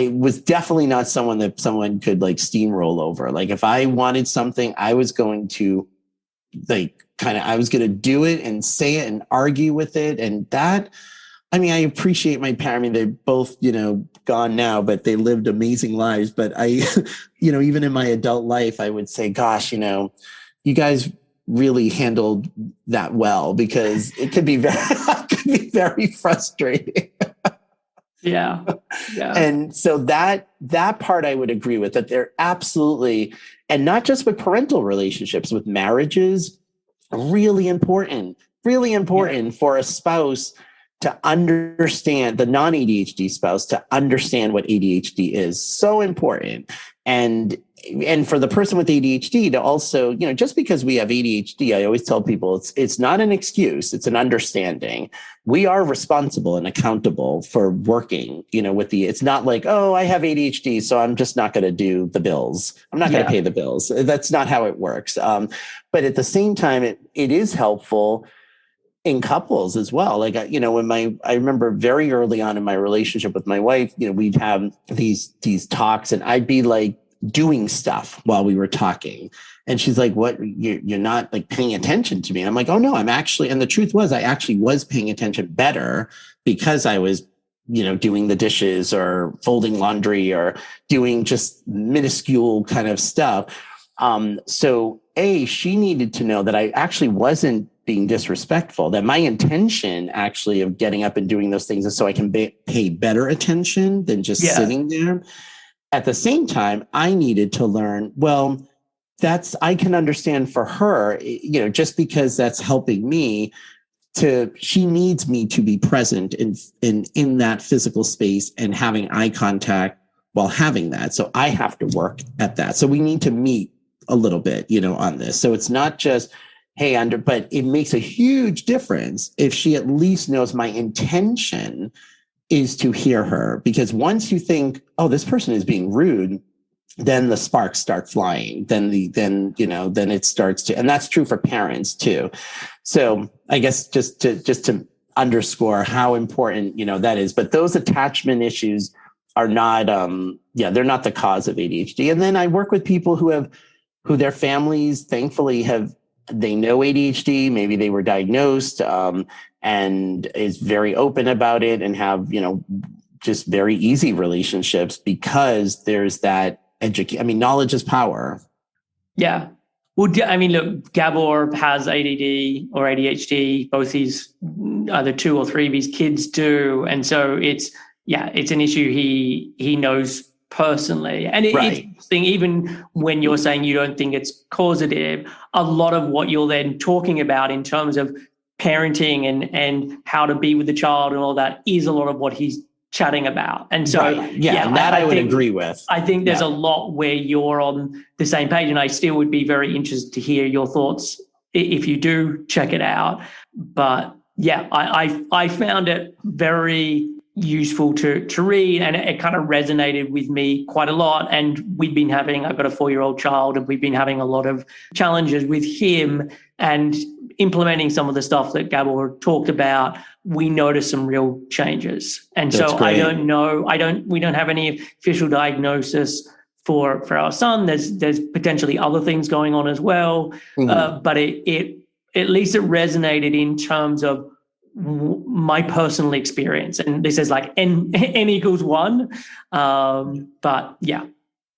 was definitely not someone that someone could like steamroll over. Like, if I wanted something, I was going to I was going to do it and say it and argue with it. And that, I appreciate my parents. I mean, they're both, gone now, but they lived amazing lives. But I, even in my adult life, I would say, gosh, you guys really handled that well, because it could be very frustrating. Yeah. And so that part I would agree with, that they're absolutely, and not just with parental relationships, with marriages, really important for a spouse to understand, the non-ADHD spouse to understand what ADHD is. So important. And for the person with ADHD to also, just because we have ADHD, I always tell people it's not an excuse, it's an understanding. We are responsible and accountable for working, it's not like, oh, I have ADHD, so I'm just not going to do the bills. I'm not going to pay the bills. That's not how it works. But at the same time, it is helpful in couples as well. Like, I remember very early on in my relationship with my wife, we'd have these talks, and I'd be like doing stuff while we were talking. And she's like, what, you're not like paying attention to me. And I'm like, oh no, I'm actually, and the truth was, I actually was paying attention better because I was, doing the dishes or folding laundry or doing just minuscule kind of stuff. So she needed to know that I actually wasn't being disrespectful, that my intention actually of getting up and doing those things is so I can pay better attention than just sitting there. At the same time, I needed to learn, well, I can understand for her, just because that's helping me she needs me to be present in that physical space and having eye contact while having that. So I have to work at that. So we need to meet a little bit, on this. So it's not just, hey, but it makes a huge difference if she at least knows my intention is to hear her. Because once you think, oh, this person is being rude, then the sparks start flying. Then it starts to, and that's true for parents too. So I guess just to underscore how important, that is. But those attachment issues are not, they're not the cause of ADHD. And then I work with people who their families thankfully they know ADHD, maybe they were diagnosed, and is very open about it and have, just very easy relationships because there's that knowledge is power. Yeah. Well, I mean, look, Gabor has ADD or ADHD, both his either 2 or 3 of his kids do. And so it's an issue he knows personally. And it's interesting, even when you're saying you don't think it's causative, a lot of what you're then talking about in terms of parenting and how to be with the child and all that is a lot of what he's chatting about. And so, I would agree with. I think there's a lot where you're on the same page, and I still would be very interested to hear your thoughts if you do check it out. But yeah, I found it very useful to read, and it kind of resonated with me quite a lot. And I've got a 4-year-old child, and we've been having a lot of challenges with him and implementing some of the stuff that Gabor talked about. We noticed some real changes. And That's so great. I don't know, we don't have any official diagnosis for our son. There's potentially other things going on as well. But it at least it resonated in terms of my personal experience. And this is like n equals 1. But yeah.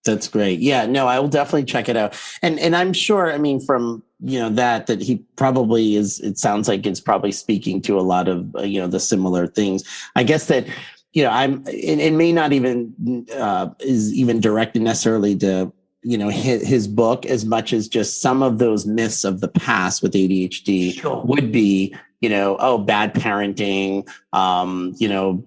That's great. Yeah, no, I will definitely check it out. And I'm sure, from that he probably is, it sounds like it's probably speaking to a lot of, the similar things. I guess that, it may not even is even directed necessarily to, his book as much as just some of those myths of the past with ADHD would be, bad parenting,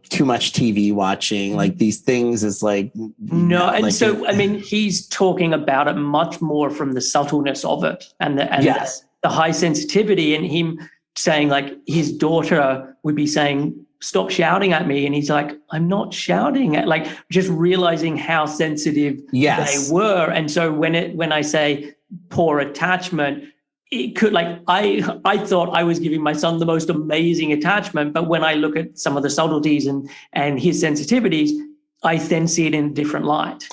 too much TV watching, like these things is like. No. And so, he's talking about it much more from the subtleness of it and the high sensitivity, and him saying like his daughter would be saying, stop shouting at me. And he's like, I'm not shouting at, like, just realizing how sensitive they were. And so when I say poor attachment, it could, like, I thought I was giving my son the most amazing attachment, but when I look at some of the subtleties and his sensitivities, I then see it in a different light.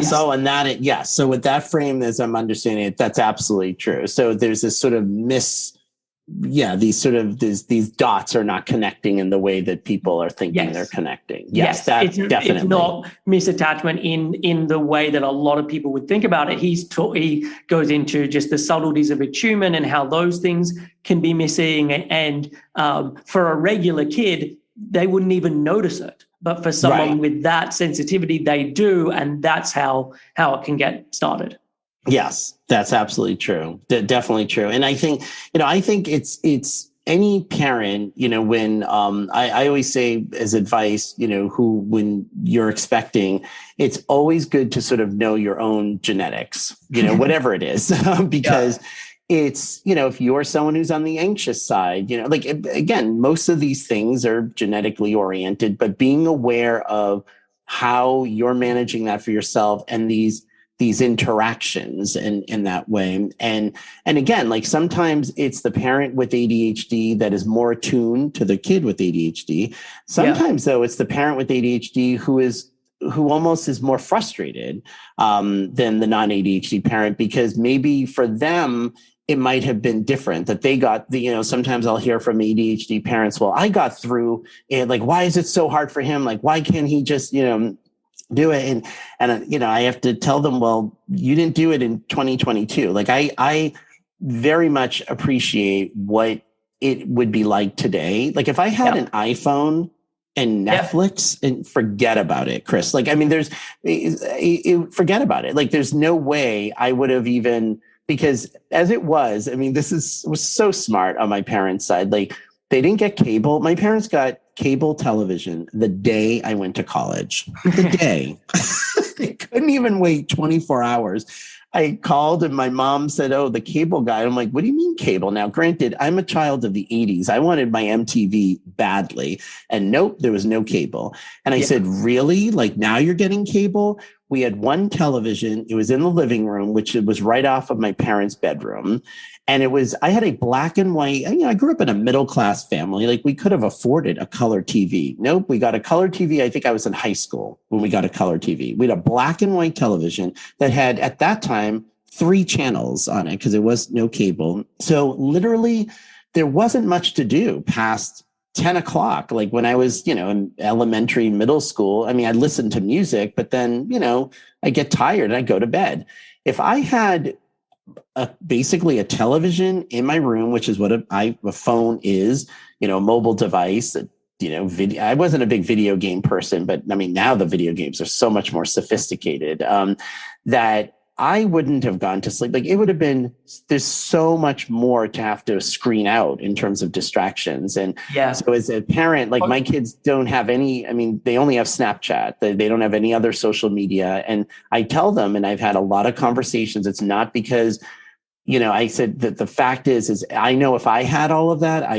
So with that frame, as I'm understanding it, that's absolutely true. So there's this sort of these dots are not connecting in the way that people are thinking they're connecting. Yes, that definitely. It's not misattachment in the way that a lot of people would think about it. He goes into just the subtleties of attunement and how those things can be missing. And for a regular kid, they wouldn't even notice it. But for someone with that sensitivity, they do. And that's how it can get started. Yes, that's absolutely true. Definitely true. And I think it's any parent, when I always say as advice, when you're expecting, it's always good to sort of know your own genetics, whatever it is, because it's, if you're someone who's on the anxious side, like, again, most of these things are genetically oriented, but being aware of how you're managing that for yourself and these interactions in that way. And again, like, sometimes it's the parent with ADHD that is more attuned to the kid with ADHD. Sometimes though, it's the parent with ADHD who almost is more frustrated than the non-ADHD parent, because maybe for them, it might have been different, that they got sometimes I'll hear from ADHD parents, well, I got through it. Like, why is it so hard for him? Like, why can't he just, do it? And I have to tell them, well, you didn't do it in 2022. Like, I very much appreciate what it would be like today. Like, if I had an iPhone and Netflix, and forget about it, Chris. Like, forget about it. Like, there's no way I would have even, because as it was, this was so smart on my parents' side. Like, they didn't get cable. My parents got cable television the day I went to college. The day. They couldn't even wait 24 hours. I called and my mom said, "Oh, the cable guy." I'm like, "What do you mean cable?" Now, granted, I'm a child of the 80s. I wanted my MTV badly. And nope, there was no cable. And I said, "Really? Like now you're getting cable?" We had one television. It was in the living room, which it was right off of my parents' bedroom. And I had a black and white, I grew up in a middle class family. Like we could have afforded a color TV. Nope, we got a color TV. I think I was in high school when we got a color TV. We had a black and white television that had, at that time, 3 channels on it because there was no cable. So literally, there wasn't much to do past 10 o'clock. Like when I was, in elementary, middle school, I mean, I listened to music, but then, I get tired and I go to bed. If I had basically a television in my room, which is what a phone is, a mobile device that, video. I wasn't a big video game person, but I mean, now the video games are so much more sophisticated that I wouldn't have gone to sleep. Like it would have been, there's so much more to have to screen out in terms of distractions. And so as a parent, like my kids don't have any, I mean, they only have Snapchat. They don't have any other social media. And I tell them, and I've had a lot of conversations, it's not because, I said that the fact is I know if I had all of that,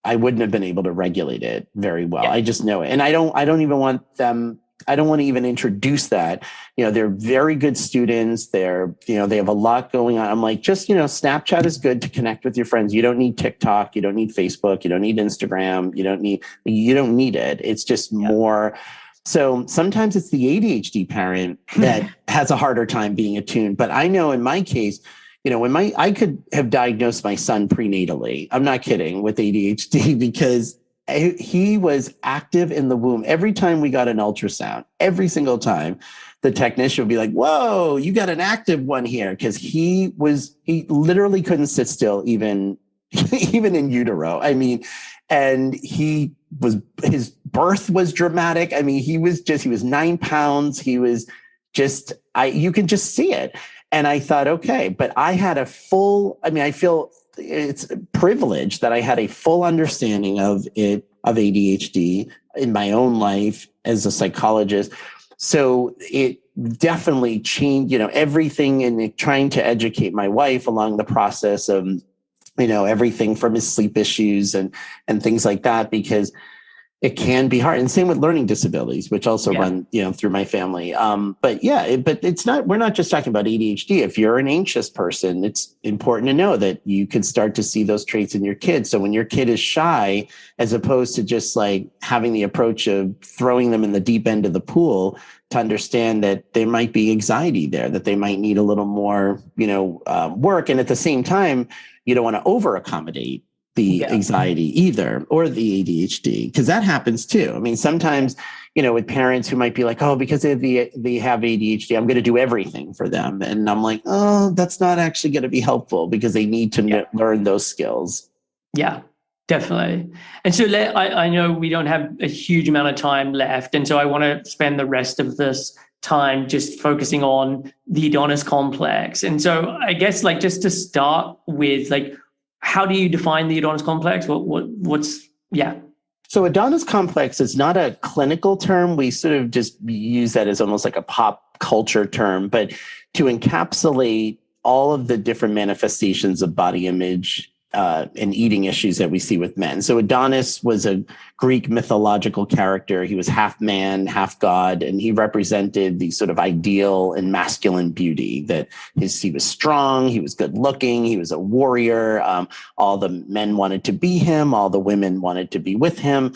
I wouldn't have been able to regulate it very well. I just know it. And I don't even want them, I don't want to even introduce that. They're very good students. They have a lot going on. I'm like, just, Snapchat is good to connect with your friends. You don't need TikTok. You don't need Facebook. You don't need Instagram. You don't need it. It's just more. So sometimes it's the ADHD parent that has a harder time being attuned. But I know in my case, when I could have diagnosed my son prenatally, I'm not kidding, with ADHD because he was active in the womb. Every time we got an ultrasound, every single time, the technician would be like, "Whoa, you got an active one here." Because he literally couldn't sit still, even in utero. I mean, and his birth was dramatic. I mean, he was 9 pounds. He was just, you can just see it. And I thought, okay, but I had I feel it's a privilege that I had a full understanding of ADHD in my own life as a psychologist. So it definitely changed, everything in trying to educate my wife along the process of, everything from his sleep issues and things like that, because it can be hard. And same with learning disabilities, which also run, through my family. But it's not, we're not just talking about ADHD. If you're an anxious person, it's important to know that you could start to see those traits in your kids. So when your kid is shy, as opposed to just like having the approach of throwing them in the deep end of the pool, to understand that there might be anxiety there, that they might need a little more, work. And at the same time, you don't want to over accommodate the anxiety either, or the ADHD, because that happens too. I mean, sometimes, with parents who might be like, "Oh, because they have ADHD, I'm going to do everything for them." And I'm like, "Oh, that's not actually going to be helpful because they need to learn those skills." Yeah, definitely. And so I know we don't have a huge amount of time left. And so I want to spend the rest of this time just focusing on the Adonis Complex. And so I guess just to start with, how do you define the Adonis Complex? So Adonis Complex is not a clinical term. We sort of just use that as almost like a pop culture term, but to encapsulate all of the different manifestations of body image and eating issues that we see with men. So Adonis was a Greek mythological character. He was half man, half god, and he represented the sort of ideal and masculine beauty that he was strong, he was good looking, he was a warrior. All the men wanted to be him, all the women wanted to be with him.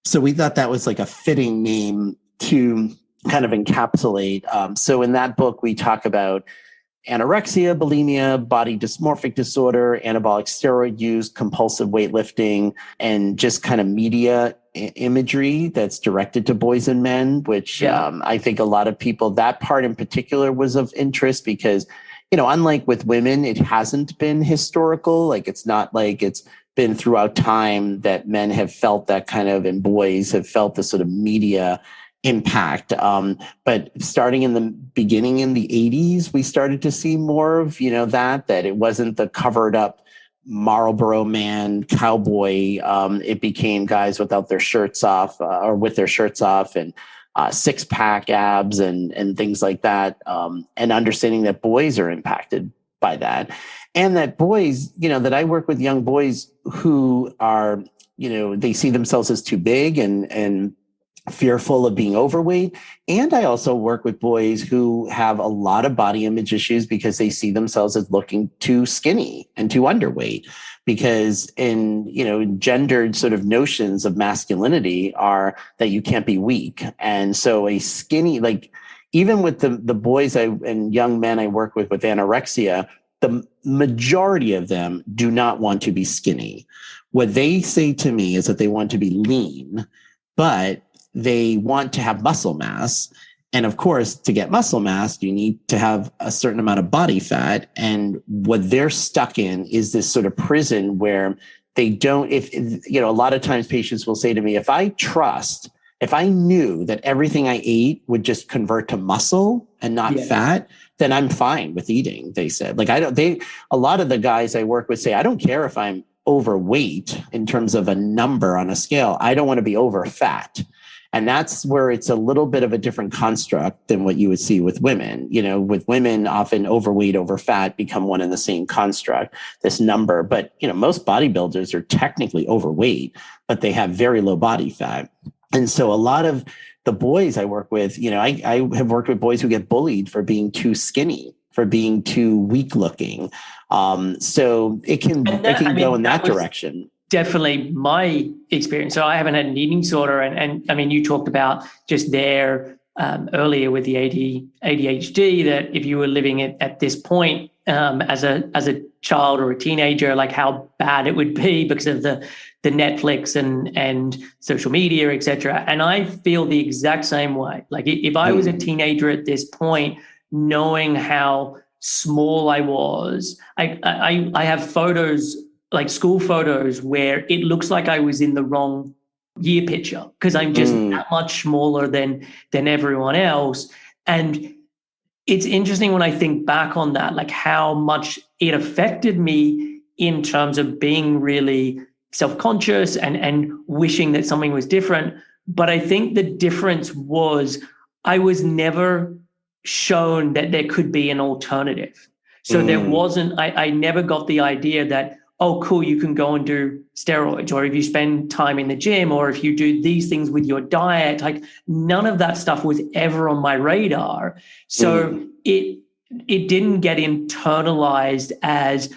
So we thought that was like a fitting name to kind of encapsulate. So in that book, we talk about anorexia, bulimia, body dysmorphic disorder, anabolic steroid use, compulsive weightlifting, and just kind of media imagery that's directed to boys and men, which I think a lot of people, that part in particular was of interest because, unlike with women, it hasn't been historical. Like it's not like it's been throughout time that men have felt that kind of, and boys have felt the sort of media impact. But starting in the beginning in the 80s, we started to see more of, that it wasn't the covered up Marlboro man cowboy. It became guys without their shirts off or with their shirts off and six-pack abs and things like that, and understanding that boys are impacted by that, and that boys, that I work with young boys who are, they see themselves as too big and fearful of being overweight. And I also work with boys who have a lot of body image issues because they see themselves as looking too skinny and too underweight, because in gendered sort of notions of masculinity are that you can't be weak. And so a skinny, like even with the boys and young men I work with anorexia, the majority of them do not want to be skinny. What they say to me is that they want to be lean, but they want to have muscle mass. And of course, to get muscle mass, you need to have a certain amount of body fat. And what they're stuck in is this sort of prison where they don't, a lot of times patients will say to me, if I knew that everything I ate would just convert to muscle and not fat, then I'm fine with eating, they said. Like, a lot of the guys I work with say, I don't care if I'm overweight in terms of a number on a scale. I don't want to be over fat. And that's where it's a little bit of a different construct than what you would see with women. With women, often overweight, over fat become one and the same construct, this number. But, most bodybuilders are technically overweight, but they have very low body fat. And so a lot of the boys I work with, I have worked with boys who get bullied for being too skinny, for being too weak looking. So it can go in that direction. Definitely my experience. So I haven't had an eating disorder. And I mean, you talked about just there earlier with the ADHD, that if you were living at this point as a child or a teenager, like how bad it would be because of the Netflix and social media, et cetera. And I feel the exact same way. Like if I was a teenager at this point, knowing how small I was, I have photos, like school photos, where it looks like I was in the wrong year picture because I'm just that much smaller than everyone else. And it's interesting when I think back on that, like how much it affected me in terms of being really self-conscious and wishing that something was different. But I think the difference was I was never shown that there could be an alternative. So there wasn't, I never got the idea that, oh, cool, you can go and do steroids, or if you spend time in the gym, or if you do these things with your diet, like none of that stuff was ever on my radar. So it didn't get internalized as,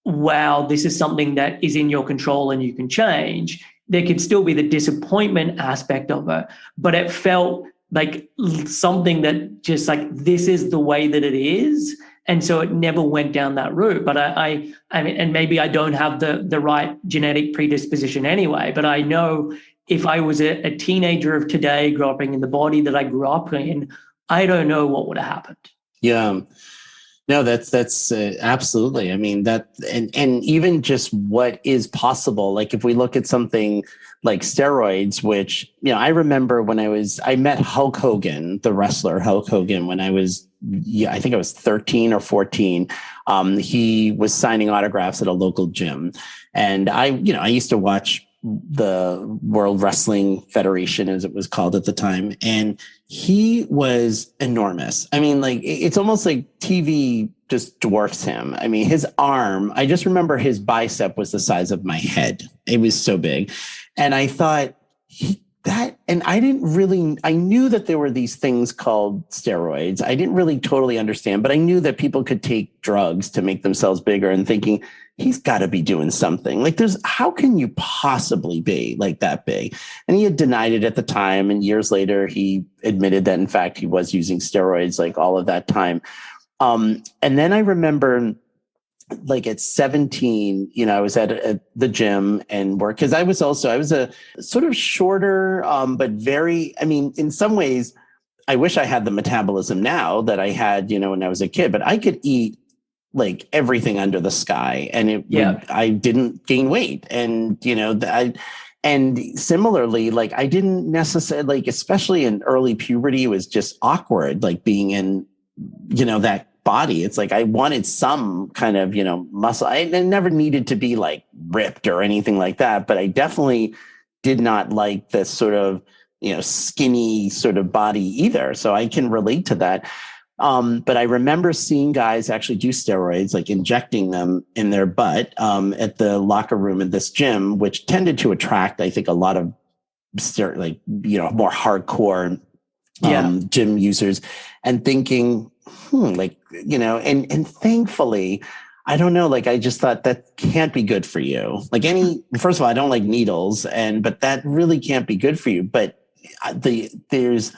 wow, this is something that is in your control and you can change. There could still be the disappointment aspect of it, but it felt like something that just like, this is the way that it is. And so it never went down that route. But I mean, and maybe I don't have the right genetic predisposition anyway, but I know if I was a teenager of today growing in the body that I grew up in, I don't know what would have happened. Yeah. No, that's absolutely. I mean, that, and even just what is possible. Like if we look at something like steroids, which, I remember when I met Hulk Hogan, the wrestler Hulk Hogan, when I was, I think I was 13 or 14. He was signing autographs at a local gym. And I used to watch the World Wrestling Federation, as it was called at the time. And he was enormous. I mean, like, it's almost like TV just dwarfs him. I mean, his arm, I just remember his bicep was the size of my head. It was so big. And I thought I knew that there were these things called steroids. I didn't really totally understand, but I knew that people could take drugs to make themselves bigger, and thinking, he's got to be doing something. Like how can you possibly be like that big? And he had denied it at the time. And years later, he admitted that in fact, he was using steroids like all of that time. And then I remember like at 17, I was at the gym and work, because I was a sort of shorter, but very, I mean, in some ways, I wish I had the metabolism now that I had, when I was a kid, but I could eat like everything under the sky, and I didn't gain weight. And, and similarly, like I didn't necessarily, like, especially in early puberty, it was just awkward, like being in, that body. It's like I wanted some kind of, muscle. I never needed to be like, ripped or anything like that, but I definitely did not like the sort of skinny sort of body either. So I can relate to that. But I remember seeing guys actually do steroids, like injecting them in their butt at the locker room in this gym, which tended to attract, I think, a lot of more hardcore gym users, and thinking, and thankfully, I don't know, like, I just thought that can't be good for you. Like first of all, I don't like needles, but that really can't be good for you. But there's,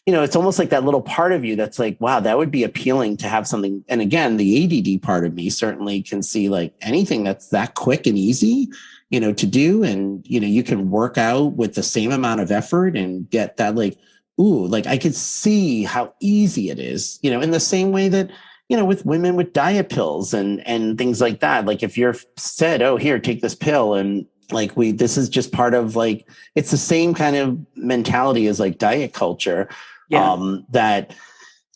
it's almost like that little part of you that's like, wow, that would be appealing to have something. And again, the ADD part of me certainly can see like anything that's that quick and easy, to do. And, you can work out with the same amount of effort and get that, like, ooh, like I could see how easy it is, in the same way that, with women with diet pills and things like that. Like if you're said, oh, here, take this pill. And like, this is just part of like, it's the same kind of mentality as like diet culture. That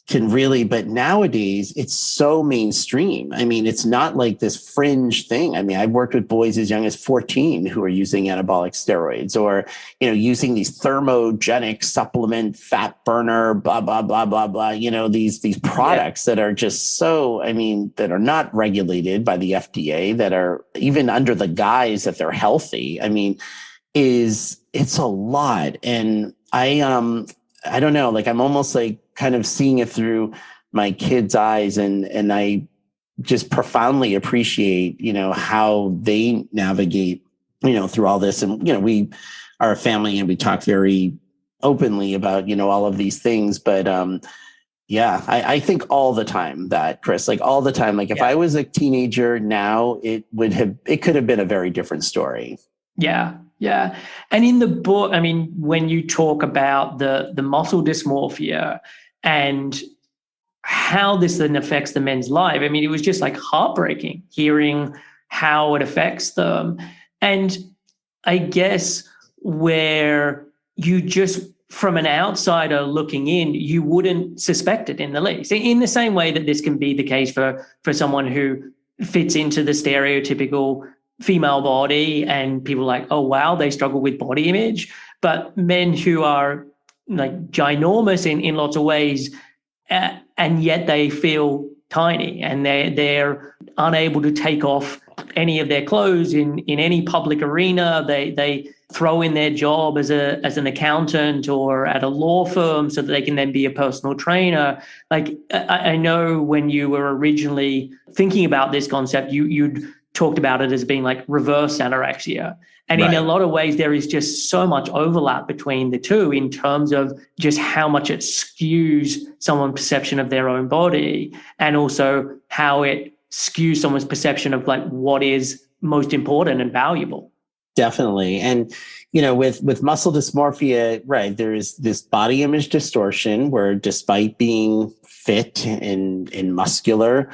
can really, but nowadays it's so mainstream. I mean, it's not like this fringe thing. I mean, I've worked with boys as young as 14 who are using anabolic steroids or, using these thermogenic supplement, fat burner, blah, blah, blah, blah, blah, these products that are just so, that are not regulated by the FDA, that are even under the guise that they're healthy. It's a lot. And I don't know, like I'm almost like kind of seeing it through my kids' eyes, and I just profoundly appreciate, how they navigate, through all this. And, we are a family and we talk very openly about, all of these things. But I think all the time that, Chris, like all the time, like if I was a teenager now, it could have been a very different story. Yeah. Yeah. And in the book, when you talk about the muscle dysmorphia and how this then affects the men's life, it was just like heartbreaking hearing how it affects them. And I guess where you just, from an outsider looking in, you wouldn't suspect it in the least. In the same way that this can be the case for someone who fits into the stereotypical female body and people like, oh, wow, they struggle with body image. But men who are like ginormous in lots of ways, and yet they feel tiny and they're unable to take off any of their clothes in any public arena. They throw in their job as an accountant or at a law firm so that they can then be a personal trainer. Like I know when you were originally thinking about this concept, you'd talked about it as being like reverse anorexia. And in a lot of ways, there is just so much overlap between the two in terms of just how much it skews someone's perception of their own body, and also how it skews someone's perception of like what is most important and valuable. Definitely. And, with muscle dysmorphia, right, there is this body image distortion where despite being fit and muscular,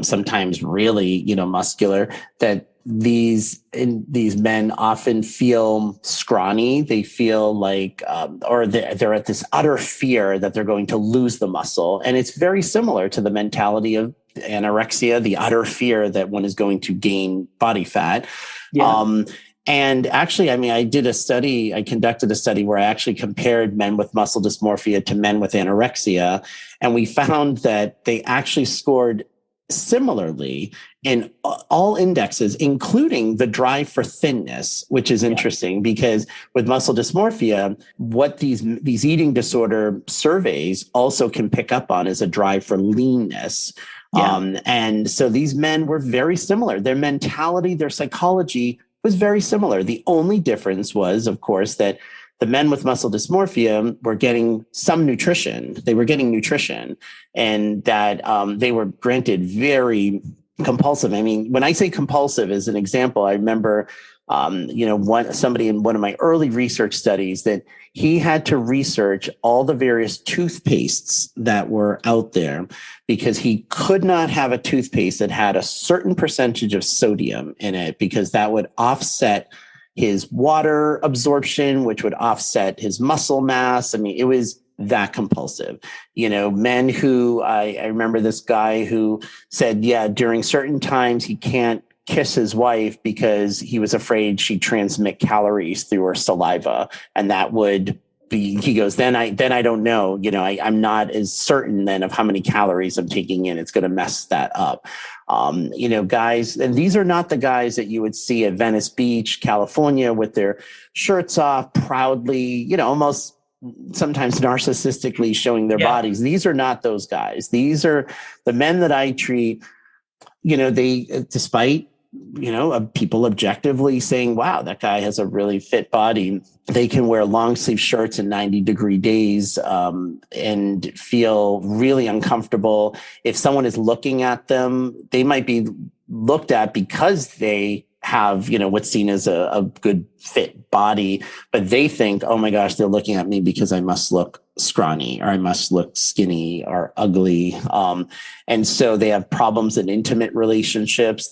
sometimes really, muscular, that these men often feel scrawny. They feel like, or they're at this utter fear that they're going to lose the muscle. And it's very similar to the mentality of anorexia, the utter fear that one is going to gain body fat. Yeah. And actually, I conducted a study where I actually compared men with muscle dysmorphia to men with anorexia. And we found that they actually scored similarly in all indexes, including the drive for thinness, which is interesting because with muscle dysmorphia, what these eating disorder surveys also can pick up on is a drive for leanness. Yeah. And so these men were very similar. Their mentality, their psychology was very similar. The only difference was, of course, that the men with muscle dysmorphia were getting some nutrition. They were getting nutrition, and that they were granted very compulsive. When I say compulsive as an example, I remember, somebody in one of my early research studies that he had to research all the various toothpastes that were out there because he could not have a toothpaste that had a certain percentage of sodium in it because that would offset his water absorption, which would offset his muscle mass. It was that compulsive. Men who, I remember this guy who said, during certain times he can't kiss his wife because he was afraid she'd transmit calories through her saliva, and that would he goes, then I don't know, I'm not as certain then of how many calories I'm taking in. It's going to mess that up. Guys, and these are not the guys that you would see at Venice Beach, California, with their shirts off, proudly, almost sometimes narcissistically showing their bodies. These are not those guys. These are the men that I treat, they, despite people objectively saying, wow, that guy has a really fit body, they can wear long sleeve shirts in 90-degree days and feel really uncomfortable. If someone is looking at them, they might be looked at because they have, what's seen as a good fit body, but they think, oh my gosh, they're looking at me because I must look scrawny, or I must look skinny or ugly. And so they have problems in intimate relationships.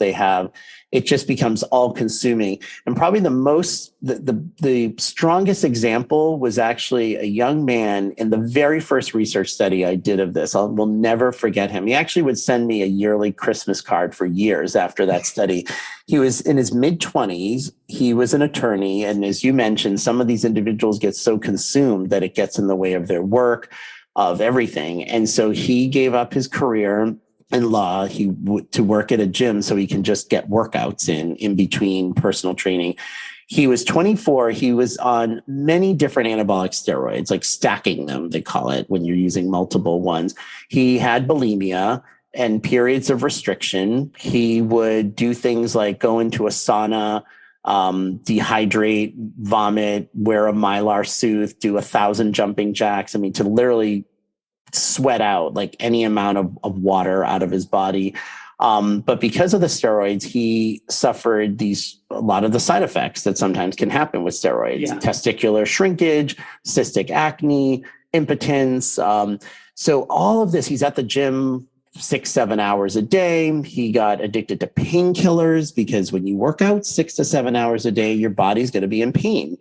It just becomes all consuming. And probably the strongest example was actually a young man in the very first research study I did of this. Will never forget him. He actually would send me a yearly Christmas card for years after that study. He was in his mid-20s. He was an attorney. And as you mentioned, some of these individuals get so consumed that it gets in the way of their work, of everything. And so he gave up his career in law to work at a gym so he can just get workouts in between personal training. He was 24. He was on many different anabolic steroids, like stacking them, they call it, when you're using multiple ones. He had bulimia and periods of restriction. He would do things like go into a sauna, dehydrate, vomit, wear a Mylar suit, do 1,000 jumping jacks. To literally sweat out like any amount of water out of his body. But because of the steroids, he suffered a lot of the side effects that sometimes can happen with steroids, testicular shrinkage, cystic acne, impotence. So all of this, he's at the gym 6-7 hours a day. He got addicted to painkillers because when you work out 6 to 7 hours a day, your body's going to be in pain.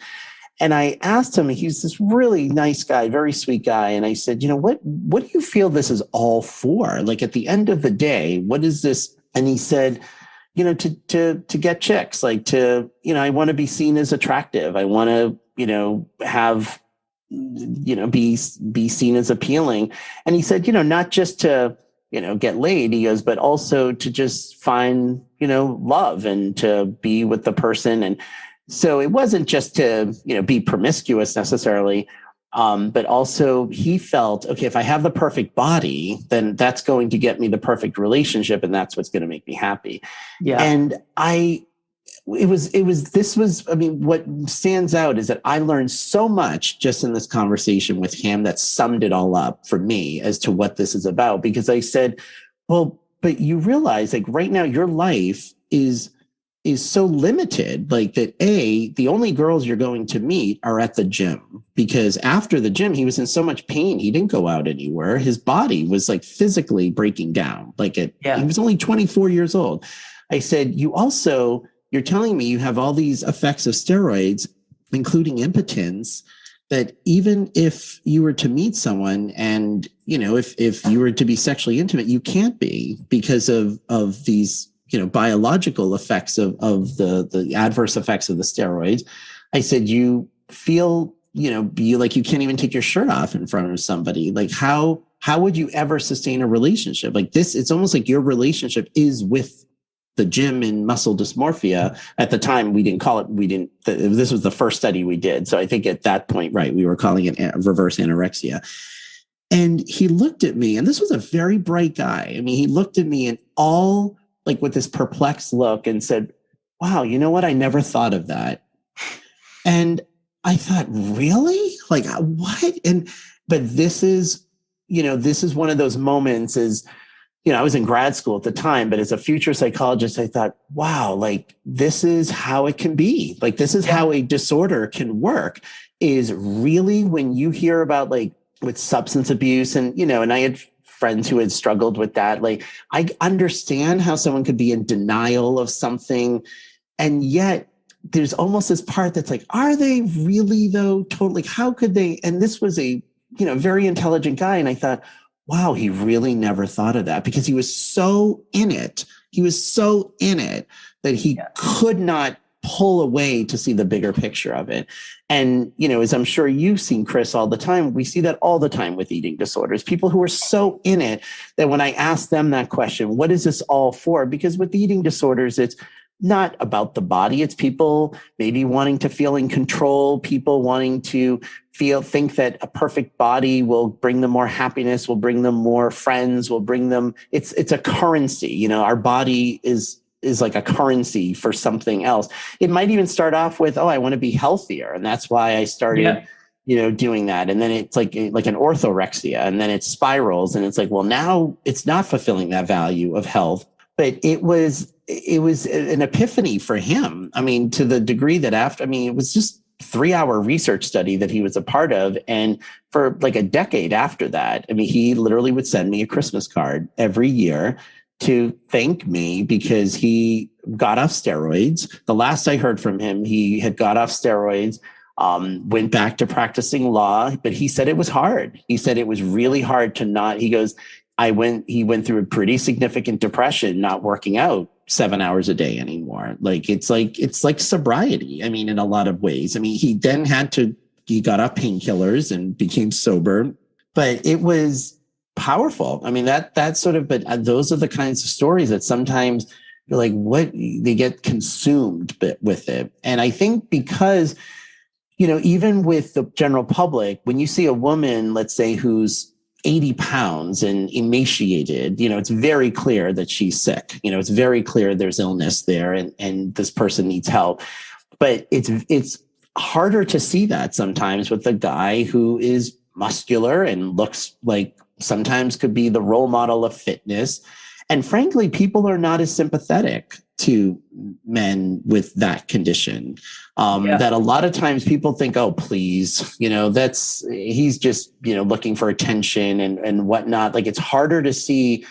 And I asked him, he's this really nice guy, very sweet guy. And I said, what do you feel this is all for? Like at the end of the day, what is this? And he said, to get chicks, like I want to be seen as attractive. I want to, have, be seen as appealing. And he said, not just to, get laid, he goes, but also to just find, love and to be with the person. And so it wasn't just to, be promiscuous necessarily, but also he felt, okay, if I have the perfect body, then that's going to get me the perfect relationship, and that's what's going to make me happy. Yeah. And what stands out is that I learned so much just in this conversation with him that summed it all up for me as to what this is about. Because I said, well, but you realize like right now your life is so limited, like that the only girls you're going to meet are at the gym, because after the gym, he was in so much pain. He didn't go out anywhere. His body was like physically breaking down. He was only 24 years old. I said, you're telling me you have all these effects of steroids, including impotence, that even if you were to meet someone and, if you were to be sexually intimate, you can't be because of these biological effects of the adverse effects of the steroids. I said, you feel, you like you can't even take your shirt off in front of somebody. Like how would you ever sustain a relationship like this? It's almost like your relationship is with the gym and muscle dysmorphia. At the time, this was the first study we did. So I think at that point, right, we were calling it reverse anorexia. And he looked at me, and this was a very bright guy. He looked at me and all like with this perplexed look and said, wow, you know what? I never thought of that. And I thought, really? Like what? But this is one of those moments I was in grad school at the time, but as a future psychologist, I thought, wow, like this is how it can be. Like this is how a disorder can work, is really when you hear about like with substance abuse and I had friends who had struggled with that. Like I understand how someone could be in denial of something. And yet there's almost this part that's like, are they really though? Totally. How could they? And this was a, very intelligent guy. And I thought, wow, he really never thought of that because he was so in it. He was so in it that he could not pull away to see the bigger picture of it. And, as I'm sure you've seen, Chris, all the time, we see that all the time with eating disorders, people who are so in it that when I ask them that question, what is this all for? Because with eating disorders, it's not about the body. It's people maybe wanting to feel in control, people wanting to think that a perfect body will bring them more happiness, will bring them more friends, will bring them, it's a currency. Our body is like a currency for something else. It might even start off with, I want to be healthier. And that's why I started, doing that. And then it's like an orthorexia, and then it spirals, and it's like, well, now it's not fulfilling that value of health. But it was an epiphany for him. I mean, to the degree that it was just 3-hour research study that he was a part of. And for like a decade after that, he literally would send me a Christmas card every year to thank me because he got off steroids. The last I heard from him, he had got off steroids, went back to practicing law, but he said it was hard. He said it was really hard to not, he goes, he went through a pretty significant depression, not working out 7 hours a day anymore. It's like sobriety. In a lot of ways. He then he got off painkillers and became sober, but it was powerful. That's sort of, but those are the kinds of stories that sometimes you're like, what, they get consumed with it. And I think because, even with the general public, when you see a woman, let's say, who's 80 pounds and emaciated, it's very clear that she's sick. It's very clear there's illness there and this person needs help. But it's harder to see that sometimes with a guy who is muscular and looks like sometimes could be the role model of fitness. And frankly, people are not as sympathetic to men with that condition. That a lot of times people think, oh, please, he's just, looking for attention and whatnot. Like, it's harder to see,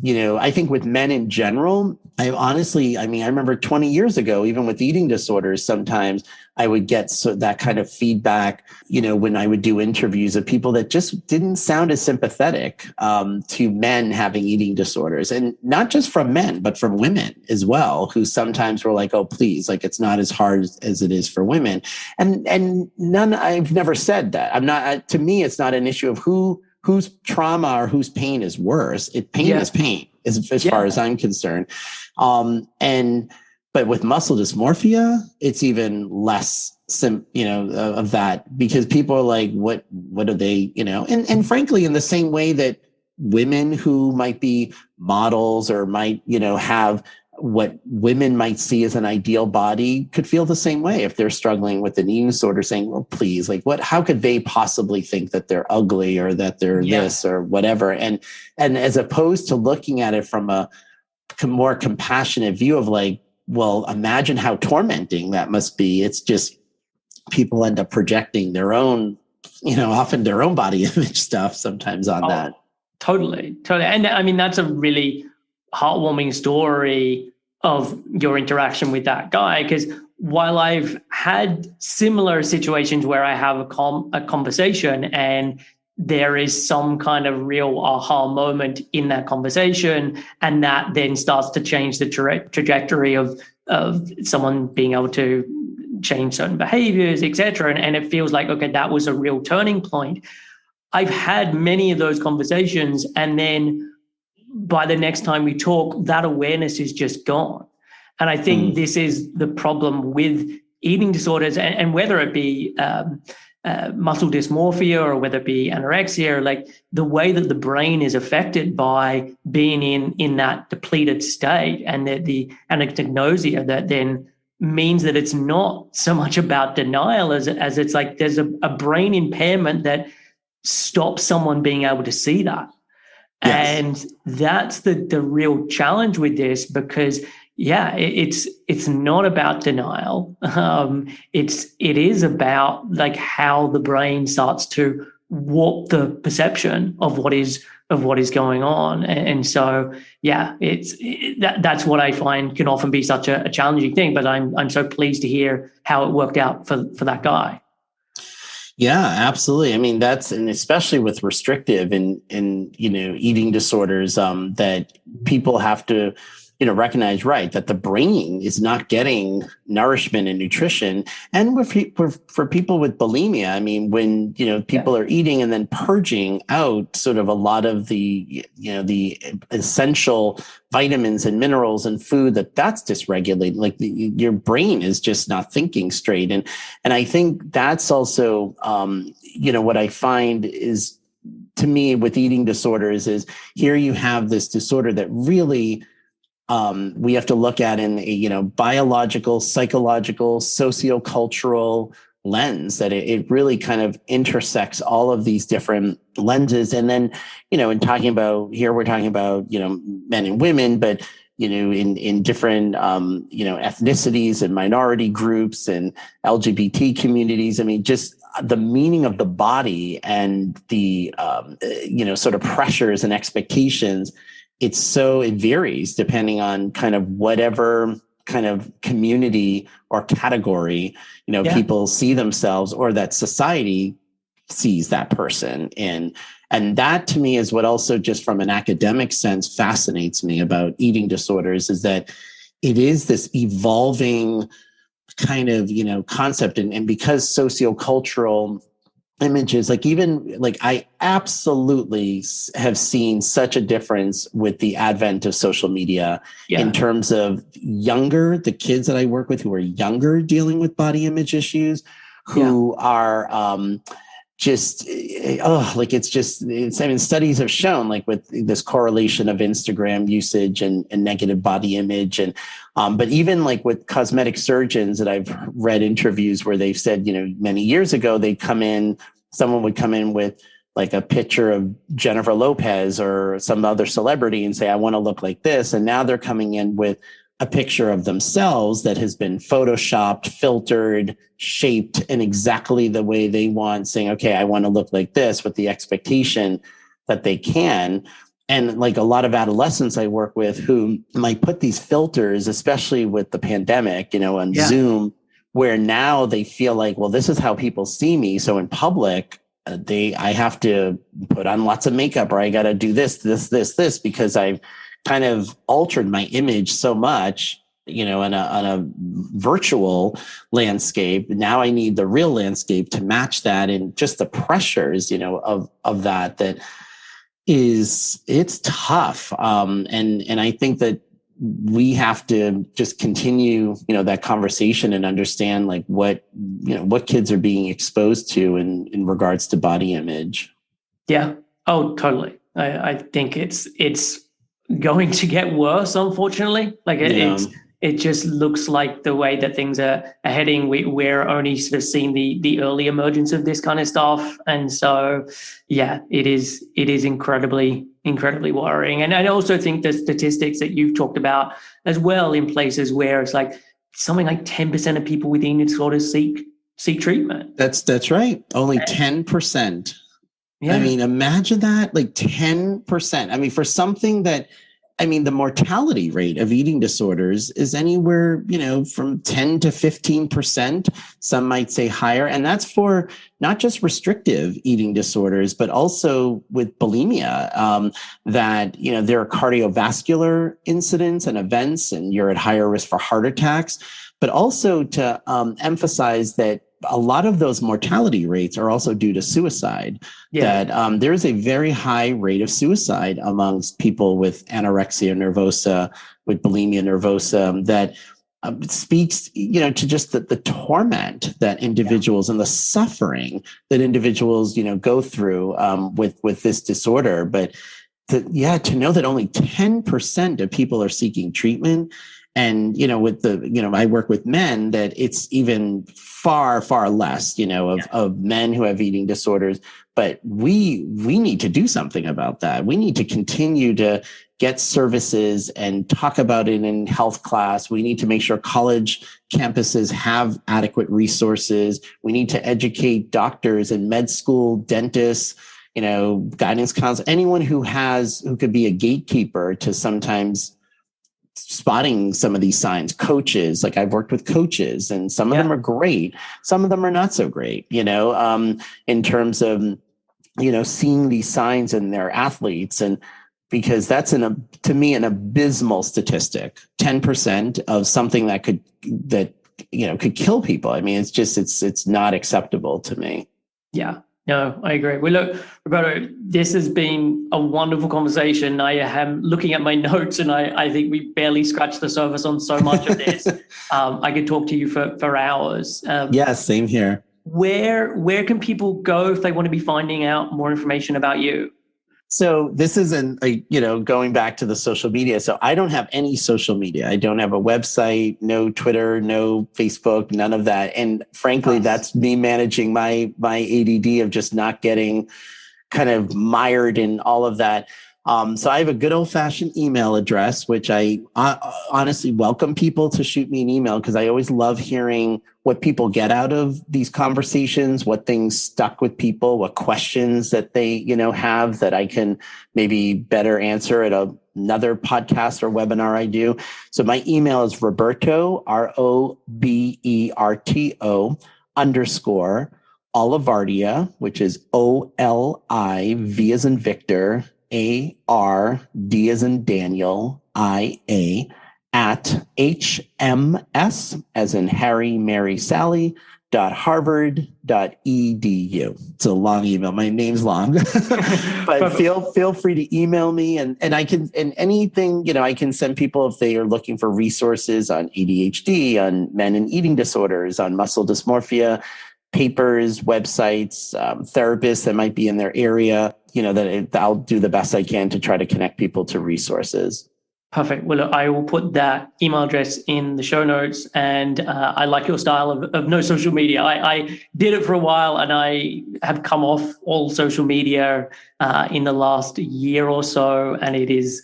I think with men in general, I remember 20 years ago, even with eating disorders, sometimes I would get that kind of feedback, when I would do interviews of people that just didn't sound as sympathetic to men having eating disorders. And not just from men, but from women as well, who sometimes were like, oh, please, like, it's not as hard as it is for women. And I've never said that. To me, it's not an issue of whose trauma or whose pain is worse. Pain is pain, as far as I'm concerned. But with muscle dysmorphia, it's even less, of that, because people are like, what are they, and frankly, in the same way that women who might be models or might, have what women might see as an ideal body could feel the same way if they're struggling with an eating disorder, saying, well, please, like, how could they possibly think that they're ugly or that they're this or whatever? And as opposed to looking at it from a more compassionate view of like, well, imagine how tormenting that must be. It's just people end up projecting their own, often their own body image stuff sometimes on that. Totally. And that's a really heartwarming story of your interaction with that guy, because while I've had similar situations where I have a conversation and there is some kind of real aha moment in that conversation, and that then starts to change the trajectory of someone being able to change certain behaviors, etc. And it feels like, okay, that was a real turning point. I've had many of those conversations, and then by the next time we talk, that awareness is just gone. And I think this is the problem with eating disorders, and whether it be muscle dysmorphia or whether it be anorexia, like the way that the brain is affected by being in that depleted state, and the anagnosia that then means that it's not so much about denial as it's like there's a brain impairment that stops someone being able to see that. Yes. And that's the real challenge with this, because it's not about denial. It is about like how the brain starts to warp the perception of what is going on. And so, that's what I find can often be such a challenging thing. But I'm so pleased to hear how it worked out for that guy. Yeah, absolutely. And especially with restrictive and eating disorders, that people have to, recognize, right, that the brain is not getting nourishment and nutrition. And for people with bulimia, I mean, when, people are eating and then purging out sort of a lot of the, the essential vitamins and minerals and food that's dysregulated, like your brain is just not thinking straight. And I think that's also, what I find is, to me, with eating disorders, is here you have this disorder that really we have to look at in a biological, psychological, sociocultural lens, that it really kind of intersects all of these different lenses. And then, in talking about here, we're talking about men and women, but in different ethnicities and minority groups and LGBT communities. I mean, just the meaning of the body and the sort of pressures and expectations. It varies depending on kind of whatever kind of community or category, people see themselves, or that society sees that person in. And that, to me, is what also, just from an academic sense, fascinates me about eating disorders, is that it is this evolving kind of, concept. And because sociocultural images, I absolutely have seen such a difference with the advent of social media in terms of the kids that I work with who are younger, dealing with body image issues, who are studies have shown, like, with this correlation of Instagram usage and negative body image. And but even like with cosmetic surgeons that I've read interviews where they've said, many years ago, someone would come in with like a picture of Jennifer Lopez or some other celebrity and say, I want to look like this. And now they're coming in with a picture of themselves that has been photoshopped, filtered, shaped in exactly the way they want, saying, okay, I want to look like this, with the expectation that they can. And like a lot of adolescents I work with who might put these filters, especially with the pandemic, on Zoom, where now they feel like, well, this is how people see me. So in public, I have to put on lots of makeup, or I got to do this, because I've kind of altered my image so much, on a virtual landscape. Now I need the real landscape to match that, and just the pressures, of that it's tough. And I think that we have to just continue, that conversation, and understand like what kids are being exposed to in regards to body image. Yeah. Oh, totally. I think it's going to get worse, unfortunately. Like it just looks like the way that things are heading. We're only sort of seeing the early emergence of this kind of stuff. And so, it is incredibly, incredibly worrying. And I also think the statistics that you've talked about as well, in places where it's like something like 10% of people with eating disorders seek treatment. That's right. Only 10%. Yeah. I mean, imagine that, like 10%. I mean, for something that, the mortality rate of eating disorders is anywhere, from 10 to 15%. Some might say higher. And that's for not just restrictive eating disorders, but also with bulimia, that, there are cardiovascular incidents and events, and you're at higher risk for heart attacks, but also to emphasize that a lot of those mortality rates are also due to suicide. That there's a very high rate of suicide amongst people with anorexia nervosa, with bulimia nervosa, that speaks, to just the torment that individuals and the suffering that individuals, go through with this disorder. But to know that only 10% of people are seeking treatment. And, with I work with men, that it's even far, far less, of men who have eating disorders. But we need to do something about that. We need to continue to get services and talk about it in health class. We need to make sure college campuses have adequate resources. We need to educate doctors and med school, dentists, guidance counselors, anyone who could be a gatekeeper to sometimes spotting some of these signs. Coaches, like I've worked with coaches, and some of them are great. Some of them are not so great, in terms of, seeing these signs in their athletes. because that's to me an abysmal statistic. 10% of something that could kill people. I mean, it's not acceptable to me. Yeah. No, I agree. Well, look, Roberto, this has been a wonderful conversation. I am looking at my notes, and I think we barely scratched the surface on so much of this. I could talk to you for hours. Yeah, same here. Where can people go if they want to be finding out more information about you? So this isn't going back to the social media. So I don't have any social media. I don't have a website, no Twitter, no Facebook, none of that. And frankly, that's me managing my ADD of just not getting kind of mired in all of that. So I have a good old-fashioned email address, which I honestly welcome people to shoot me an email, because I always love hearing what people get out of these conversations, what things stuck with people, what questions that they have that I can maybe better answer at another podcast or webinar I do. So my email is Roberto, Roberto _ Olivardia, which is OLIV as in Victor, ARD as in Daniel, IA, at HMS as in Harry, Mary, Sally, .harvard.edu. It's a long email. My name's long, but feel free to email me, and I can, and anything, I can send people if they are looking for resources on ADHD, on men and eating disorders, on muscle dysmorphia, papers, websites, therapists that might be in their area, I'll do the best I can to try to connect people to resources. Perfect. Well, look, I will put that email address in the show notes, and I like your style of no social media. I did it for a while, and I have come off all social media in the last year or so, and it is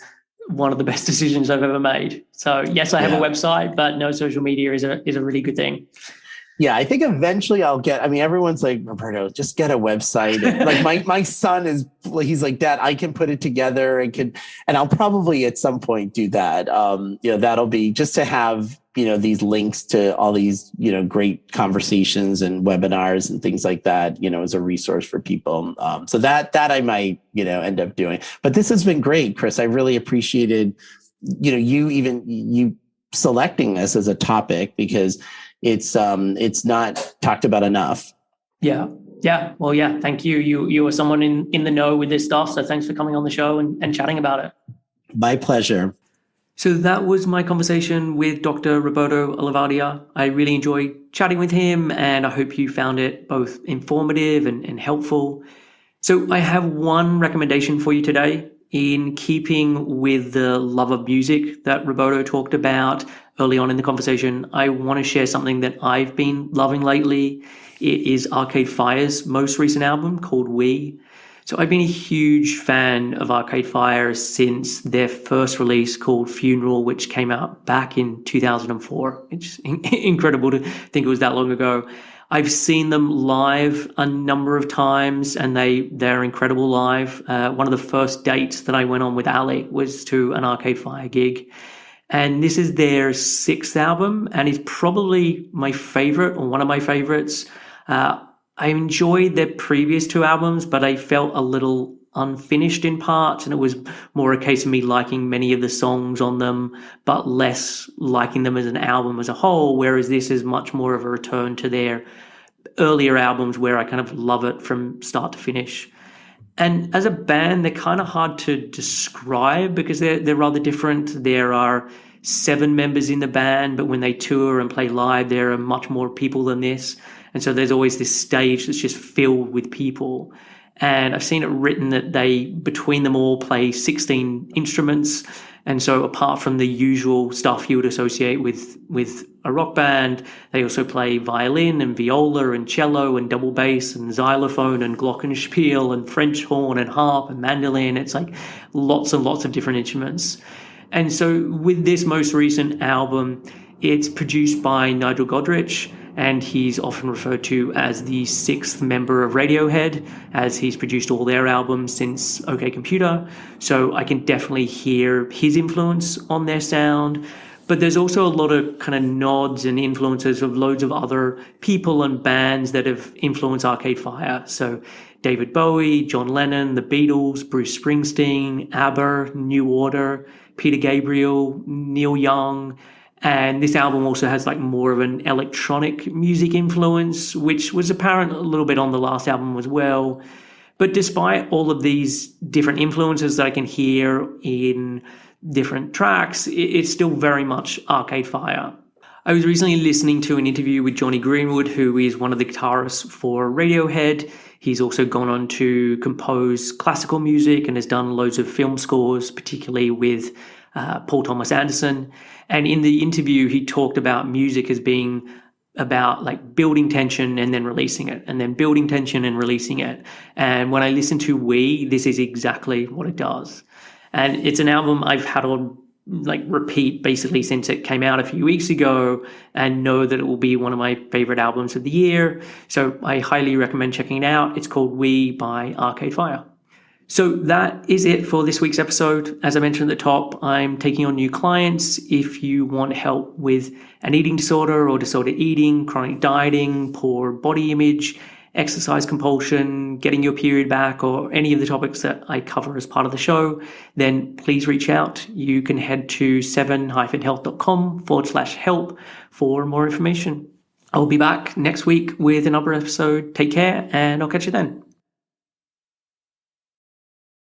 one of the best decisions I've ever made. So yes, I have a website, but no social media is a really good thing. Yeah, I think eventually everyone's like, Roberto, just get a website. Like my son he's like, Dad, I can put it together and I'll probably at some point do that. That'll be just to have, these links to all these, great conversations and webinars and things like that, as a resource for people. So that I might, end up doing. But this has been great, Chris. I really appreciated, you selecting this as a topic, because it's not talked about enough. Yeah. Well, yeah. Thank you. You are someone in the know with this stuff. So thanks for coming on the show and chatting about it. My pleasure. So that was my conversation with Dr. Roberto Olivardia. I really enjoyed chatting with him, and I hope you found it both informative and helpful. So I have one recommendation for you today. In keeping with the love of music that Roberto talked about early on in the conversation, I want to share something that I've been loving lately. It is Arcade Fire's most recent album called We. So I've been a huge fan of Arcade Fire since their first release called Funeral, which came out back in 2004. It's incredible to think it was that long ago. I've seen them live a number of times, and they're incredible live. One of the first dates that I went on with Ali was to an Arcade Fire gig. And this is their 6th album, and is probably my favorite, or one of my favorites. I enjoyed their previous 2 albums, but I felt a little unfinished in parts, and it was more a case of me liking many of the songs on them, but less liking them as an album as a whole, whereas this is much more of a return to their earlier albums where I kind of love it from start to finish. And as a band, they're kind of hard to describe because they're rather different. There are 7 members in the band, but when they tour and play live, there are much more people than this. And so there's always this stage that's just filled with people. And I've seen it written that they, between them all, play 16 instruments. And so apart from the usual stuff you would associate with a rock band, they also play violin and viola and cello and double bass and xylophone and glockenspiel and French horn and harp and mandolin. It's like lots and lots of different instruments. And so with this most recent album, it's produced by Nigel Godrich, and he's often referred to as the 6th member of Radiohead, as he's produced all their albums since OK Computer. So I can definitely hear his influence on their sound. But there's also a lot of kind of nods and influences of loads of other people and bands that have influenced Arcade Fire. So David Bowie, John Lennon, The Beatles, Bruce Springsteen, ABBA, New Order, Peter Gabriel, Neil Young. And this album also has like more of an electronic music influence, which was apparent a little bit on the last album as well. But despite all of these different influences that I can hear in different tracks, it's still very much Arcade Fire. I was recently listening to an interview with Johnny Greenwood, who is one of the guitarists for Radiohead. He's also gone on to compose classical music and has done loads of film scores, particularly with Paul Thomas Anderson. And in the interview, he talked about music as being about like building tension and then releasing it, and then building tension and releasing it. And when I listen to We, this is exactly what it does. And it's an album I've had on like repeat basically since it came out a few weeks ago, and know that it will be one of my favorite albums of the year. So I highly recommend checking it out. It's called We by Arcade Fire. So that is it for this week's episode. As I mentioned at the top, I'm taking on new clients. If you want help with an eating disorder or disordered eating, chronic dieting, poor body image, exercise compulsion, getting your period back, or any of the topics that I cover as part of the show, then please reach out. You can head to 7-health.com/help for more information. I'll be back next week with another episode. Take care, and I'll catch you then.